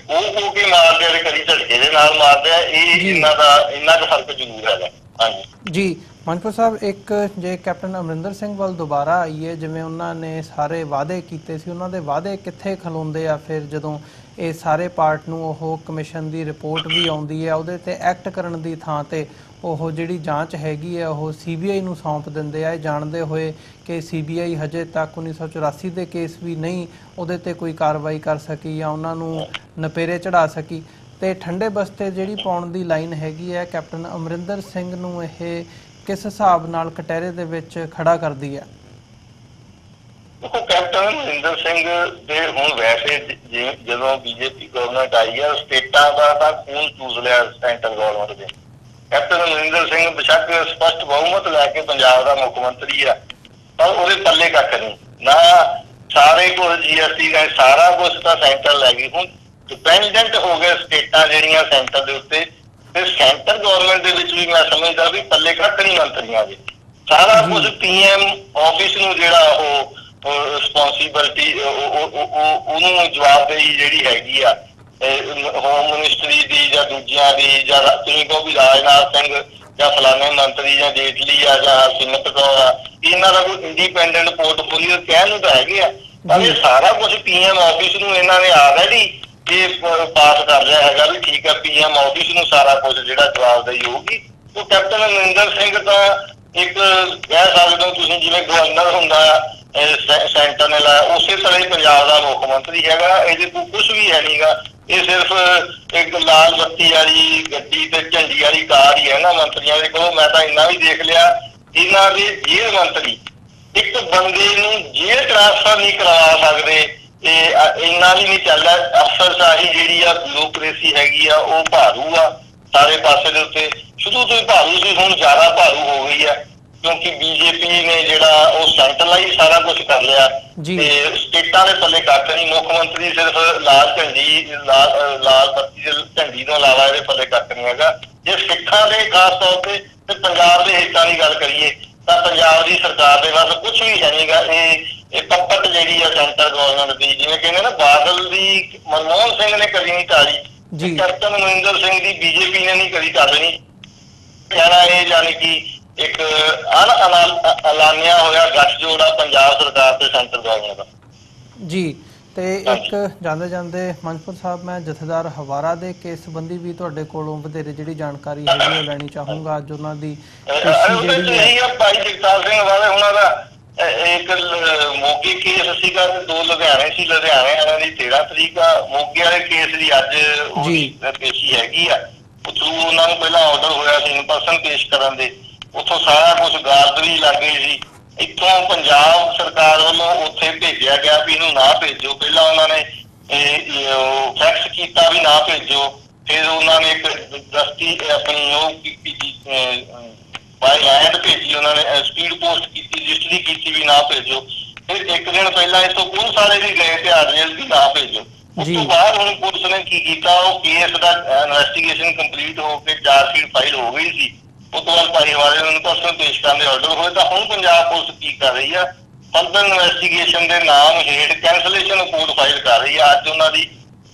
ਕੋਹ ਕੇ ਮਾਰਦੇ ਆ ਤੇ ਕਦੀ ਝਟਕੇ ਦੇ ਨਾਲ ਮਾਰਦੇ ਆ। ਇਹ ਇਹਨਾਂ ਕੁ ਫਰਕ ਜ਼ਰੂਰ ਹੈਗਾ। ਹਾਂਜੀ ਜੀ ਮਾਨਪੁਰ ਸਾਹਿਬ, ਇੱਕ ਜੇ ਕੈਪਟਨ ਅਮਰਿੰਦਰ ਸਿੰਘ ਵੱਲ ਦੁਬਾਰਾ ਆਈਏ, ਜਿਵੇਂ ਉਹਨਾਂ ਨੇ ਸਾਰੇ ਵਾਅਦੇ ਕੀਤੇ ਸੀ, ਉਹਨਾਂ ਦੇ ਵਾਅਦੇ ਕਿੱਥੇ ਖਲੋਂਦੇ ਆ ਫਿਰ ਜਦੋਂ ਇਹ ਸਾਰੇ ਪਾਰਟ ਨੂੰ ਉਹ ਕਮਿਸ਼ਨ ਦੀ ਰਿਪੋਰਟ ਵੀ ਆਉਂਦੀ ਹੈ, ਉਹਦੇ ਤੇ ਐਕਟ ਕਰਨ ਦੀ ਥਾਂ ਤੇ ਉਹ ਜਿਹੜੀ ਜਾਂਚ ਹੈਗੀ ਹੈ ਉਹ CBI ਨੂੰ ਸੌਂਪ ਦਿੰਦੇ ਆ, ਇਹ ਜਾਣਦੇ ਹੋਏ ਕਿ CBI ਹਜੇ ਤੱਕ 1984 ਦੇ ਕੇਸ ਵੀ ਨਹੀਂ ਉਹਦੇ ਤੇ ਕੋਈ ਕਾਰਵਾਈ ਕਰ ਸਕੀ ਜਾਂ ਉਹਨਾਂ ਨੂੰ ਨਪੇਰੇ ਚੜਾ ਸਕੀ। ਤੇ ਠੰਡੇ ਬਸਤੇ ਜਿਹੜੀ ਪਾਉਣ ਦੀ ਲਾਈਨ ਹੈਗੀ ਹੈ, ਕੈਪਟਨ ਅਮਰਿੰਦਰ ਸਿੰਘ ਨੂੰ ਇਹ ਕਿਸ ਹਿਸਾਬ ਨਾਲ ਕਟਹਿਰੇ ਦੇ ਵਿੱਚ ਖੜਾ ਕਰਦੀ ਹੈ? ਦੇਖੋ, ਕੈਪਟਨ ਅਮਰਿੰਦਰ ਸਿੰਘ ਦੇ ਹੁਣ ਵੈਸੇ ਜਦੋਂ BJP ਗਵਰਨਮੈਂਟ ਆਈ ਹੈ, ਸਟੇਟਾਂ ਦਾ ਤਾਂ ਖੂਨ ਚੂਸ ਲਿਆ ਸੈਂਟਰ ਗਵਰਨਮੈਂਟ ਦੇ। ਕੈਪਟਨ ਅਮਰਿੰਦਰ ਸਿੰਘ ਬੇਸ਼ੱਕ ਸਪਸ਼ਟ ਬਹੁਮਤ ਲੈ ਕੇ ਪੰਜਾਬ ਦਾ ਮੁੱਖ ਮੰਤਰੀ ਆ, ਪਰ ਉਹਦੇ ਪੱਲੇ ਕੱਖ ਨਹੀਂ ਨਾ। ਸਾਰੇ ਕੁਝ GST ਦਾ ਸਾਰਾ ਕੁਝ ਤਾਂ ਸੈਂਟਰ ਲੈ ਗਈ। ਹੁਣ ਡਿਪੈਂਡੈਂਟ ਹੋ ਗਏ ਸਟੇਟਾਂ ਜਿਹੜੀਆਂ ਸੈਂਟਰ ਦੇ ਉੱਤੇ, ਤੇ ਸੈਂਟਰ ਗਵਰਨਮੈਂਟ ਦੇ ਵਿੱਚ ਵੀ ਮੈਂ ਸਮਝਦਾ ਵੀ ਪੱਲੇ ਕੱਖ ਨਹੀਂ ਮੰਤਰੀਆਂ ਦੇ। ਸਾਰਾ ਕੁਝ PM ਆਫਿਸ ਨੂੰ ਜਿਹੜਾ ਉਹ ਰਿਸਪੌਂਸਿਬਿਲਟੀ ਉਹਨੂੰ ਜਵਾਬਦੇਹੀ ਜਿਹੜੀ ਹੈਗੀ ਆ ਹੋਮ ਮਿਨਿਸਟਰੀ ਦੀ ਜਾਂ ਦੂਜਿਆਂ ਦੀ, ਜਾਂ ਤੁਸੀਂ ਕਹੋ ਵੀ ਰਾਜਨਾਥ ਸਿੰਘ ਜਾਂ ਫਲਾਣੇ ਮੰਤਰੀ ਜਾਂ ਜੇਟਲੀ ਆ ਜਾਂ ਸਿਮਰਤ ਕੌਰ ਆ, ਇਹਨਾਂ ਦਾ ਕੋਈ ਇੰਡੀਪੈਂਡੈਂਟ ਪੋਰਟਫੋਲੀਓ ਕਹਿਣ ਨੂੰ ਤਾਂ ਹੈਗੇ ਆ, ਪਰ ਇਹ ਸਾਰਾ ਕੁਝ PM ਆਫਿਸ ਨੂੰ ਇਹਨਾਂ ਨੇ ਆਲਰੇਡੀ ਇਹ ਪਾਸ ਕਰ ਲਿਆ ਹੈਗਾ ਵੀ ਠੀਕ ਹੈ PM ਆਫਿਸ ਨੂੰ ਸਾਰਾ ਕੁਝ ਜਿਹੜਾ ਜਵਾਬਦੇਹੀ ਹੋਊਗੀ। ਉਹ ਕੈਪਟਨ ਅਮਰਿੰਦਰ ਸਿੰਘ ਤਾਂ ਇੱਕ ਕਹਿ ਸਕਦੇ ਹੋ ਤੁਸੀਂ ਜਿਵੇਂ ਗਵਰਨਰ ਹੁੰਦਾ ਸੈਂਟਰ ਨੇ ਲਾਇਆ, ਉਸੇ ਤਰ੍ਹਾਂ ਹੀ ਪੰਜਾਬ ਦਾ ਮੁੱਖ ਮੰਤਰੀ ਹੈਗਾ। ਇਹਦੇ ਕੋਲ ਕੁਛ ਵੀ ਹੈ ਨਹੀਂਗਾ, ਇਹ ਸਿਰਫ ਇੱਕ ਲਾਲ ਬੱਤੀ ਵਾਲੀ ਗੱਡੀ ਤੇ ਝੰਡੀ ਵਾਲੀ ਕਾਰ ਹੀ ਹੈ ਨਾ ਮੰਤਰੀਆਂ ਦੇ ਕੋਲ। ਮੈਂ ਤਾਂ ਇੰਨਾ ਵੀ ਦੇਖ ਲਿਆ, ਇਹਨਾਂ ਦੇ ਜੇਲ੍ਹ ਮੰਤਰੀ ਇੱਕ ਬੰਦੇ ਨੂੰ ਜੇਲ੍ਹ ਟ੍ਰਾਂਸਫਰ ਨਹੀਂ ਕਰਵਾ ਸਕਦੇ, ਇਹ ਇੰਨਾ ਵੀ ਨਹੀਂ ਚੱਲਦਾ। ਅਫਸਰਸ਼ਾਹੀ ਜਿਹੜੀ ਆ ਬਿਊਰੋਕ੍ਰੇਸੀ ਹੈਗੀ ਆ ਉਹ ਭਾਰੂ ਆ ਸਾਰੇ ਪਾਸੇ ਦੇ ਉੱਤੇ, ਸ਼ੁਰੂ ਤੋਂ ਹੀ ਭਾਰੂ ਸੀ, ਹੁਣ ਜ਼ਿਆਦਾ ਭਾਰੂ ਹੋ ਗਈ ਆ ਕਿਉਂਕਿ BJP ਨੇ ਜਿਹੜਾ ਉਹ ਸੈਂਟਰਲਾਈਜ਼ ਸਾਰਾ ਕੁਝ ਕਰ ਲਿਆ ਤੇ ਸਟੇਟਾਂ ਦੇ ਪੱਲੇ ਕੱਖ ਨਹੀਂ। ਮੁੱਖ ਮੰਤਰੀ ਸਿਰਫ ਲਾਲ ਬੱਤੀ ਦੀ ਝੰਡੀ ਤੋਂ ਇਲਾਵਾ ਇਹਦੇ ਪੱਲੇ ਕੱਖ ਨਹੀਂ ਹੈਗਾ। ਜੇ ਸਿੱਖਾਂ ਦੇ ਖਾਸ ਤੌਰ ਤੇ ਪੰਜਾਬ ਦੇ ਹਿੱਤਾਂ ਦੀ ਗੱਲ ਕਰੀਏ ਤਾਂ ਪੰਜਾਬ ਦੀ ਸਰਕਾਰ ਦੇ ਵੱਲ ਕੁਛ ਵੀ ਹੈ ਨਹੀਂਗਾ। ਇਹ ਪੱਪਟ ਜਿਹੜੀ ਆ ਸੈਂਟਰ ਗਵਰਨਮੈਂਟ ਦੀ, ਜਿਵੇਂ ਕਹਿੰਦੇ ਨਾ ਬਾਦਲ ਦੀ ਮਨਮੋਹਨ ਸਿੰਘ ਨੇ ਕਦੀ ਨਹੀਂ ਟਾਲੀ, ਕੈਪਟਨ ਅਮਰਿੰਦਰ ਸਿੰਘ ਦੀ BJP ਨੇ ਨਹੀਂ ਕਦੀ ਟਾਲਣੀ। ਕਹਿਣਾ ਇਹ ਜਾਣੀ ਕਿ ਇੱਕ ਐਲਾਨਿਆ ਹੋਇਆ ਗੱਠਜੋੜ ਆ ਪੰਜਾਬ ਸਰਕਾਰ ਤੇ ਸੈਂਟਰ ਗਵਰਨਮੈਂਟ ਦਾ। ਜੀ, ਤੇ ਇੱਕ ਜਾਂਦੇ ਜਾਂਦੇ ਮਨਪੁਰ ਸਾਹਿਬ, ਮੈਂ ਜਥੇਦਾਰ ਹਵਾਰਾ ਦੇ ਕੇਸ ਸੰਬੰਧੀ ਵੀ ਤੁਹਾਡੇ ਕੋਲੋਂ ਵਧੇਰੇ ਜਿਹੜੀ ਜਾਣਕਾਰੀ ਹੈਗੀ ਉਹ ਲੈਣੀ ਚਾਹੂੰਗਾ। ਅੱਜ ਉਹਨਾਂ ਦੀ ਭਾਈ ਜਗਤਾਰ ਸਿੰਘ ਵਾਲੇ ਉਹਨਾਂ ਦਾ ਇੱਕ ਮੋਗੇ ਕੇਸ ਸੀਗਾ ਤੇ 2 ਲੁਧਿਆਣੇ ਸੀ। ਲੁਧਿਆਣੇ ਵਾਲਿਆਂ ਦੀ 13 ਤਰੀਕ ਆ, ਮੋਗੇ ਵਾਲੇ ਕੇਸ ਦੀ ਅੱਜ ਪੇਸ਼ੀ ਹੈਗੀ ਆ। ਥਰੂ ਉਹਨਾਂ ਨੂੰ ਪਹਿਲਾਂ ਆਰਡਰ ਹੋਇਆ ਸੀ ਇਨ ਪਰਸਨ ਪੇਸ਼ ਕਰਨ ਦੇ, ਉੱਥੋਂ ਸਾਰਾ ਕੁਝ ਗਾਰਦਰੀ ਲੱਗ ਗਈ ਸੀ। ਇੱਥੋਂ ਪੰਜਾਬ ਸਰਕਾਰ ਵੱਲੋਂ ਉੱਥੇ ਭੇਜਿਆ ਗਿਆ ਵੀ ਇਹਨੂੰ ਨਾ ਭੇਜੋ। ਪਹਿਲਾਂ ਉਹਨਾਂ ਨੇ ਫੈਕਸ ਕੀਤਾ ਵੀ ਨਾ ਭੇਜੋ, ਫਿਰ ਉਹਨਾਂ ਨੇ ਇੱਕ ਦਸਤੀ ਆਪਣੀ ਉਹ ਬਾਈ ਲੈਂਡ ਭੇਜੀ, ਉਹਨਾਂ ਨੇ ਸਪੀਡ ਪੋਸਟ ਕੀਤੀ, ਰਜਿਸਟਰੀ ਕੀਤੀ ਵੀ ਨਾ ਭੇਜੋ। ਫਿਰ ਇੱਕ ਦਿਨ ਪਹਿਲਾਂ ਇੱਥੋਂ ਪੁਲਿਸ ਵਾਲੇ ਵੀ ਗਏ ਤੇ ਆਰਜੀਐਲ ਵੀ ਨਾ ਭੇਜੋ। ਉਸ ਤੋਂ ਬਾਅਦ ਹੁਣ ਪੁਲਿਸ ਨੇ ਕੀ ਕੀਤਾ, ਉਹ ਕੇਸ ਦਾ ਇਨਵੈਸਟੀਗੇਸ਼ਨ ਕੰਪਲੀਟ ਹੋ ਕੇ ਚਾਰਜਸ਼ੀਟ ਫਾਈਲ ਹੋ ਗਈ ਸੀ। ਉਸ ਤੋਂ ਬਾਅਦ ਭਾਈਵਾਲ ਨੂੰ ਪਰਸੋਂ ਪੇਸ਼ ਕਰਨ ਦੇ ਆਰਡਰ ਹੋਏ। ਤਾਂ ਹੁਣ ਪੰਜਾਬ ਪੁਲਿਸ ਕੀ ਕਰ ਰਹੀ ਆ, ਫਰਦਰ ਇਨਵੈਸਟੀਗੇਸ਼ਨ ਦੇ ਨਾਮ ਹੇਠ ਕੈਂਸਲੇਸ਼ਨ ਰਿਪੋਰਟ ਫਾਈਲ ਕਰ ਰਹੀ ਆ। ਅੱਜ ਉਹਨਾਂ ਦੀ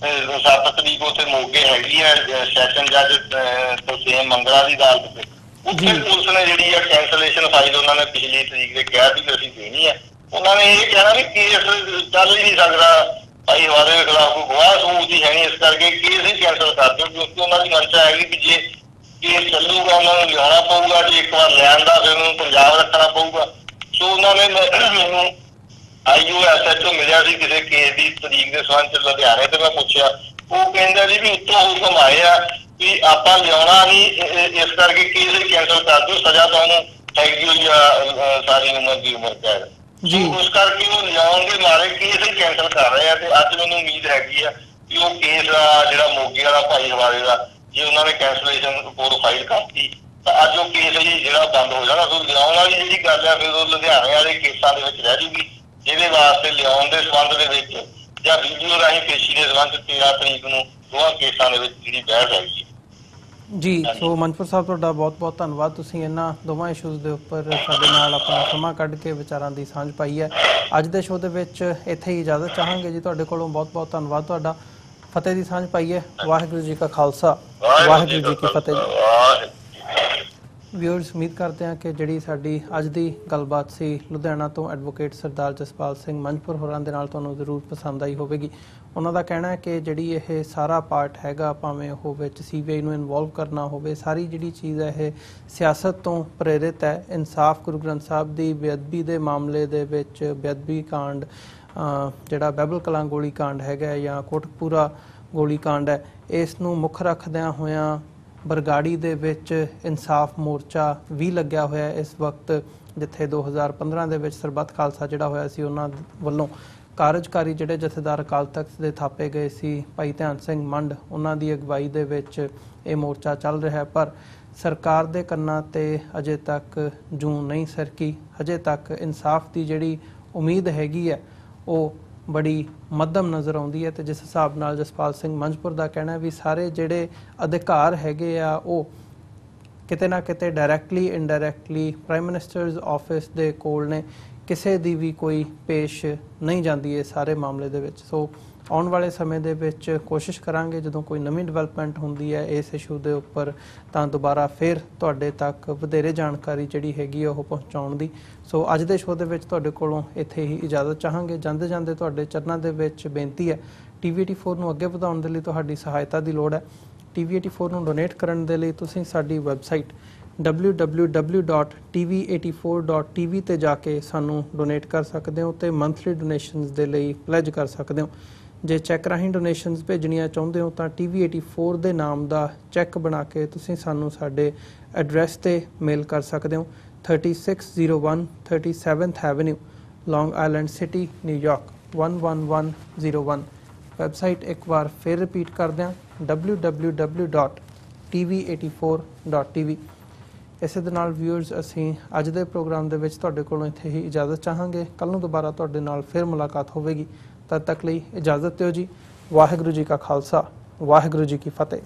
7 ਤਰੀਕ ਉੱਥੇ ਮੋਗੇ ਹੈਗੀ ਆ ਸੈਸ਼ਨ ਜੱਜ ਤਰਸੇਮ ਮੰਗਲਾ ਦੀ ਅਦਾਲਤ ਤੇ। ਉੱਥੇ ਪੁਲਿਸ ਨੇ ਜਿਹੜੀ ਆ ਕੈਂਸਲੇਸ਼ਨ ਫਾਈਲ ਉਹਨਾਂ ਨੇ ਪਿਛਲੀ ਤਰੀਕ ਦੇ ਕਿਹਾ ਸੀ ਕਿ ਅਸੀਂ ਦੇਣੀ ਹੈ। ਉਹਨਾਂ ਨੇ ਇਹ ਕਹਿਣਾ ਵੀ ਕੇਸ ਚੱਲ ਹੀ ਨਹੀਂ ਸਕਦਾ, ਭਾਈਵਾਲ ਦੇ ਖਿਲਾਫ ਕੋਈ ਗਵਾਹ ਸਬੂਤ ਹੀ ਹੈ ਨਹੀਂ, ਇਸ ਕਰਕੇ ਕੇਸ ਹੀ ਕੈਂਸਲ ਕਰ ਦਿਓ। ਕਿਉਂਕਿ ਉਹਨਾਂ ਦੀ ਮਨਸ਼ਾ ਹੈਗੀ ਕਿ ਜੇ ਕੇਸ ਚੱਲੂਗਾ ਉਹਨਾਂ ਨੂੰ ਲਿਆਉਣਾ ਪਊਗਾ, ਜੇ ਇੱਕ ਵਾਰ ਲਿਆਉਣ ਦਾ ਫਿਰ ਉਹਨੂੰ ਪੰਜਾਬ ਰੱਖਣਾ ਪਊਗਾ। ਸੋ ਉਹਨਾਂ ਨੇ ਮੈਨੂੰ IOSHO ਮਿਲਿਆ ਸੀ ਕਿਸੇ ਕੇਸ ਦੀ ਤਰੀਕ ਦੇ ਸੰਬੰਧ ਚ ਲੁਧਿਆਣੇ ਤੇ ਮੈਂ ਪੁੱਛਿਆ, ਉਹ ਕਹਿੰਦਾ ਜੀ ਵੀ ਉੱਤੋਂ ਹੁਕਮ ਆਏ ਆ ਵੀ ਆਪਾਂ ਲਿਆਉਣਾ ਨਹੀਂ, ਇਸ ਕਰਕੇ ਕੇਸ ਹੀ ਕੈਂਸਲ ਕਰ ਦਿਓ, ਸਜ਼ਾ ਤੁਹਾਨੂੰ ਹੈਗੀ ਹੋਈ ਆ ਸਾਰੀ ਉਮਰ ਦੀ ਉਮਰ ਕੈਦ। ਉਸ ਕਰਕੇ ਉਹ ਲਿਆਉਣਗੇ ਮਾਰੇ ਕੇਸ ਹੀ ਕੈਂਸਲ ਕਰ ਰਹੇ ਆ। ਤੇ ਅੱਜ ਮੈਨੂੰ ਉਮੀਦ ਹੈਗੀ ਆ ਕਿ ਉਹ ਕੇਸ ਜਿਹੜਾ ਮੋਗੇ ਵਾਲਾ ਭਾਈਵਾਲ ਦਾ, ਜੇ ਉਹਨਾਂ ਨੇ ਕੈਂਸਲੇਸ਼ਨ ਰਿਪੋਰਟ ਫਾਈਲ ਕਰਤੀ ਤਾਂ ਅੱਜ ਉਹ ਕੇਸ ਹੀ ਜਿਹੜਾ ਬੰਦ ਹੋ ਜਾਣਾ। ਸੋ ਲਿਆਉਣ ਵਾਲੀ ਜਿਹੜੀ ਗੱਲ ਆ ਫਿਰ ਉਹ ਲੁਧਿਆਣੇ ਵਾਲੇ ਕੇਸਾਂ ਦੇ ਵਿੱਚ ਰਹਿ ਜੂਗੀ, ਜਿਹਦੇ ਵਾਸਤੇ ਲਿਆਉਣ ਦੇ ਸੰਬੰਧ ਦੇ ਵਿੱਚ ਜਾਂ ਵੀਡੀਓ ਰਾਹੀਂ ਪੇਸ਼ੀ ਦੇ ਸੰਬੰਧ 13 ਤਰੀਕ ਨੂੰ ਦੋਵਾਂ ਕੇਸਾਂ ਦੇ ਵਿੱਚ ਜਿਹੜੀ ਬਹਿਸ ਹੈਗੀ ਜੀ। ਸੋ ਮਨਪੁਰ ਸਾਹਿਬ ਤੁਹਾਡਾ ਬਹੁਤ ਬਹੁਤ ਧੰਨਵਾਦ, ਤੁਸੀਂ ਇਹਨਾਂ ਦੋਵਾਂ ਇਸ਼ੂਜ਼ ਦੇ ਉੱਪਰ ਸਾਡੇ ਨਾਲ ਆਪਣਾ ਸਮਾਂ ਕੱਢ ਕੇ ਵਿਚਾਰਾਂ ਦੀ ਸਾਂਝ ਪਾਈ ਹੈ। ਅੱਜ ਦੇ ਸ਼ੋਅ ਦੇ ਵਿੱਚ ਇੱਥੇ ਹੀ ਇਜਾਜ਼ਤ ਚਾਹਾਂਗੇ ਜੀ, ਤੁਹਾਡੇ ਕੋਲੋਂ ਬਹੁਤ ਬਹੁਤ ਧੰਨਵਾਦ ਤੁਹਾਡਾ। ਫਤਿਹ ਦੀ ਸਾਂਝ ਪਾਈ ਹੈ। ਵਾਹਿਗੁਰੂ ਜੀ ਕਾ ਖਾਲਸਾ, ਵਾਹਿਗੁਰੂ ਜੀ ਕੀ ਫਤਿਹ ਜੀ। ਵਿਊਅਰਸ, ਉਮੀਦ ਕਰਦੇ ਹਾਂ ਕਿ ਜਿਹੜੀ ਸਾਡੀ ਅੱਜ ਦੀ ਗੱਲਬਾਤ ਸੀ ਲੁਧਿਆਣਾ ਤੋਂ ਐਡਵੋਕੇਟ ਸਰਦਾਰ ਜਸਪਾਲ ਸਿੰਘ ਮੰਝਪੁਰ ਹੋਰਾਂ ਦੇ ਨਾਲ ਤੁਹਾਨੂੰ ਜ਼ਰੂਰ ਪਸੰਦ ਆਈ ਹੋਵੇਗੀ। ਉਹਨਾਂ ਦਾ ਕਹਿਣਾ ਹੈ ਕਿ ਜਿਹੜੀ ਇਹ ਸਾਰਾ ਪਾਰਟ ਹੈਗਾ, ਭਾਵੇਂ ਉਹ ਵਿੱਚ CBI ਨੂੰ ਇਨਵੋਲਵ ਕਰਨਾ ਹੋਵੇ, ਸਾਰੀ ਜਿਹੜੀ ਚੀਜ਼ ਹੈ ਇਹ ਸਿਆਸਤ ਤੋਂ ਪ੍ਰੇਰਿਤ ਹੈ। ਇਨਸਾਫ ਗੁਰੂ ਗ੍ਰੰਥ ਸਾਹਿਬ ਦੀ ਬੇਅਦਬੀ ਦੇ ਮਾਮਲੇ ਦੇ ਵਿੱਚ ਬੇਅਦਬੀ ਕਾਂਡ, ਜਿਹੜਾ ਬਹਿਬਲ ਕਲਾਂ ਗੋਲੀ ਕਾਂਡ ਹੈਗਾ ਜਾਂ ਕੋਟਕਪੂਰਾ ਗੋਲੀ ਕਾਂਡ ਹੈ, ਇਸ ਨੂੰ ਮੁੱਖ ਰੱਖਦਿਆਂ ਹੋਇਆਂ ਬਰਗਾੜੀ ਦੇ ਵਿੱਚ ਇਨਸਾਫ ਮੋਰਚਾ ਵੀ ਲੱਗਿਆ ਹੋਇਆ ਇਸ ਵਕਤ, ਜਿੱਥੇ 2015 ਦੇ ਵਿੱਚ ਸਰਬੱਤ ਖਾਲਸਾ ਜਿਹੜਾ ਹੋਇਆ ਸੀ, ਉਹਨਾਂ ਵੱਲੋਂ ਕਾਰਜਕਾਰੀ ਜਿਹੜੇ ਜਥੇਦਾਰ ਅਕਾਲ ਤਖਤ ਦੇ ਥਾਪੇ ਗਏ ਸੀ ਭਾਈ ਧਿਆਨ ਸਿੰਘ ਮੰਡ, ਉਹਨਾਂ ਦੀ ਅਗਵਾਈ ਦੇ ਵਿੱਚ ਇਹ ਮੋਰਚਾ ਚੱਲ ਰਿਹਾ ਹੈ। ਪਰ ਸਰਕਾਰ ਦੇ ਕੰਨਾਂ ਤੇ ਅਜੇ ਤੱਕ ਜੂੰ ਨਹੀਂ ਸਰਕੀ। ਅਜੇ ਤੱਕ ਇਨਸਾਫ ਦੀ ਜਿਹੜੀ ਉਮੀਦ ਹੈਗੀ ਹੈ ਉਹ ਬੜੀ ਮੱਧਮ ਨਜ਼ਰ ਆਉਂਦੀ ਹੈ। ਤੇ ਜਿਸ ਹਿਸਾਬ ਨਾਲ ਜਸਪਾਲ ਸਿੰਘ ਮੰਝਪੁਰ ਦਾ ਕਹਿਣਾ ਵੀ ਸਾਰੇ ਜਿਹੜੇ ਅਧਿਕਾਰ ਹੈਗੇ ਆ ਉਹ ਕਿਤੇ ਨਾ ਕਿਤੇ ਡਾਇਰੈਕਟਲੀ ਇਨਡਾਇਰੈਕਟਲੀ ਪ੍ਰਾਈਮ ਮਿਨਿਸਟਰਜ਼ ਆਫਿਸ ਦੇ ਕੋਲ ਨੇ, ਕਿਸੇ ਦੀ ਵੀ ਕੋਈ ਪੇਸ਼ ਨਹੀਂ ਜਾਂਦੀ ਇਹ ਸਾਰੇ ਮਾਮਲੇ ਦੇ ਵਿੱਚ। ਸੋ ਆਉਣ ਵਾਲੇ ਸਮੇਂ ਦੇ ਵਿੱਚ ਕੋਸ਼ਿਸ਼ ਕਰਾਂਗੇ ਜਦੋਂ ਕੋਈ ਨਵੀਂ ਡਿਵੈਲਪਮੈਂਟ ਹੁੰਦੀ ਹੈ ਇਸ ਇਸ਼ੂ ਦੇ ਉੱਪਰ ਤਾਂ ਦੁਬਾਰਾ ਫਿਰ ਤੁਹਾਡੇ ਤੱਕ ਵਧੇਰੇ ਜਾਣਕਾਰੀ ਜਿਹੜੀ ਹੈਗੀ ਉਹ ਪਹੁੰਚਾਉਣ ਦੀ। ਸੋ ਅੱਜ ਦੇ ਸ਼ੋਅ ਦੇ ਵਿੱਚ ਤੁਹਾਡੇ ਕੋਲੋਂ ਇੱਥੇ ਹੀ ਇਜਾਜ਼ਤ ਚਾਹਾਂਗੇ। ਜਾਂਦੇ ਜਾਂਦੇ ਤੁਹਾਡੇ ਚਰਨਾਂ ਦੇ ਵਿੱਚ ਬੇਨਤੀ ਹੈ, TV84 ਨੂੰ ਅੱਗੇ ਵਧਾਉਣ ਦੇ ਲਈ ਤੁਹਾਡੀ ਸਹਾਇਤਾ ਦੀ ਲੋੜ ਹੈ। TV84 ਨੂੰ ਡੋਨੇਟ ਕਰਨ ਦੇ ਲਈ ਤੁਸੀਂ ਸਾਡੀ ਵੈਬਸਾਈਟ www.tv84.tv ਤੇ ਜਾ ਕੇ ਸਾਨੂੰ ਡੋਨੇਟ ਕਰ ਸਕਦੇ ਹੋ ਤੇ ਮੰਥਲੀ ਡੋਨੇਸ਼ਨਸ ਦੇ ਲਈ ਪਲੈਜ ਕਰ ਸਕਦੇ ਹੋ। ਜੇ ਚੈੱਕ ਰਾਹੀਂ ਡੋਨੇਸ਼ਨਸ ਭੇਜਣੀਆਂ ਚਾਹੁੰਦੇ ਹੋ ਤਾਂ TV84 ਦੇ ਨਾਮ ਦਾ ਚੈੱਕ ਬਣਾ ਕੇ ਤੁਸੀਂ ਸਾਨੂੰ ਸਾਡੇ ਐਡਰੈਸ ਤੇ ਮੇਲ ਕਰ ਸਕਦੇ ਹੋ। 3601 37th Avenue, Long Island City, New York 11101। Website ਇੱਕ ਵਾਰ ਫਿਰ ਰਿਪੀਟ ਕਰਦੇ ਹਾਂ, www.tv84.tv। ਇਸੇ ਦੇ ਨਾਲ ਵਿਊਅਰਸ, ਅਸੀਂ ਅੱਜ ਦੇ ਪ੍ਰੋਗਰਾਮ ਦੇ ਵਿੱਚ ਤੁਹਾਡੇ ਕੋਲੋਂ ਇੱਥੇ ਹੀ ਇਜਾਜ਼ਤ ਚਾਹਾਂਗੇ। ਕੱਲ੍ਹ ਨੂੰ ਦੁਬਾਰਾ ਤੁਹਾਡੇ ਨਾਲ ਫਿਰ ਮੁਲਾਕਾਤ ਹੋਵੇਗੀ। ਤਦ ਤੱਕ ਲਈ ਇਜਾਜ਼ਤ ਦਿਓ ਜੀ। ਵਾਹਿਗੁਰੂ ਜੀ ਕਾ ਖਾਲਸਾ, ਵਾਹਿਗੁਰੂ ਜੀ ਕੀ ਫਤਿਹ।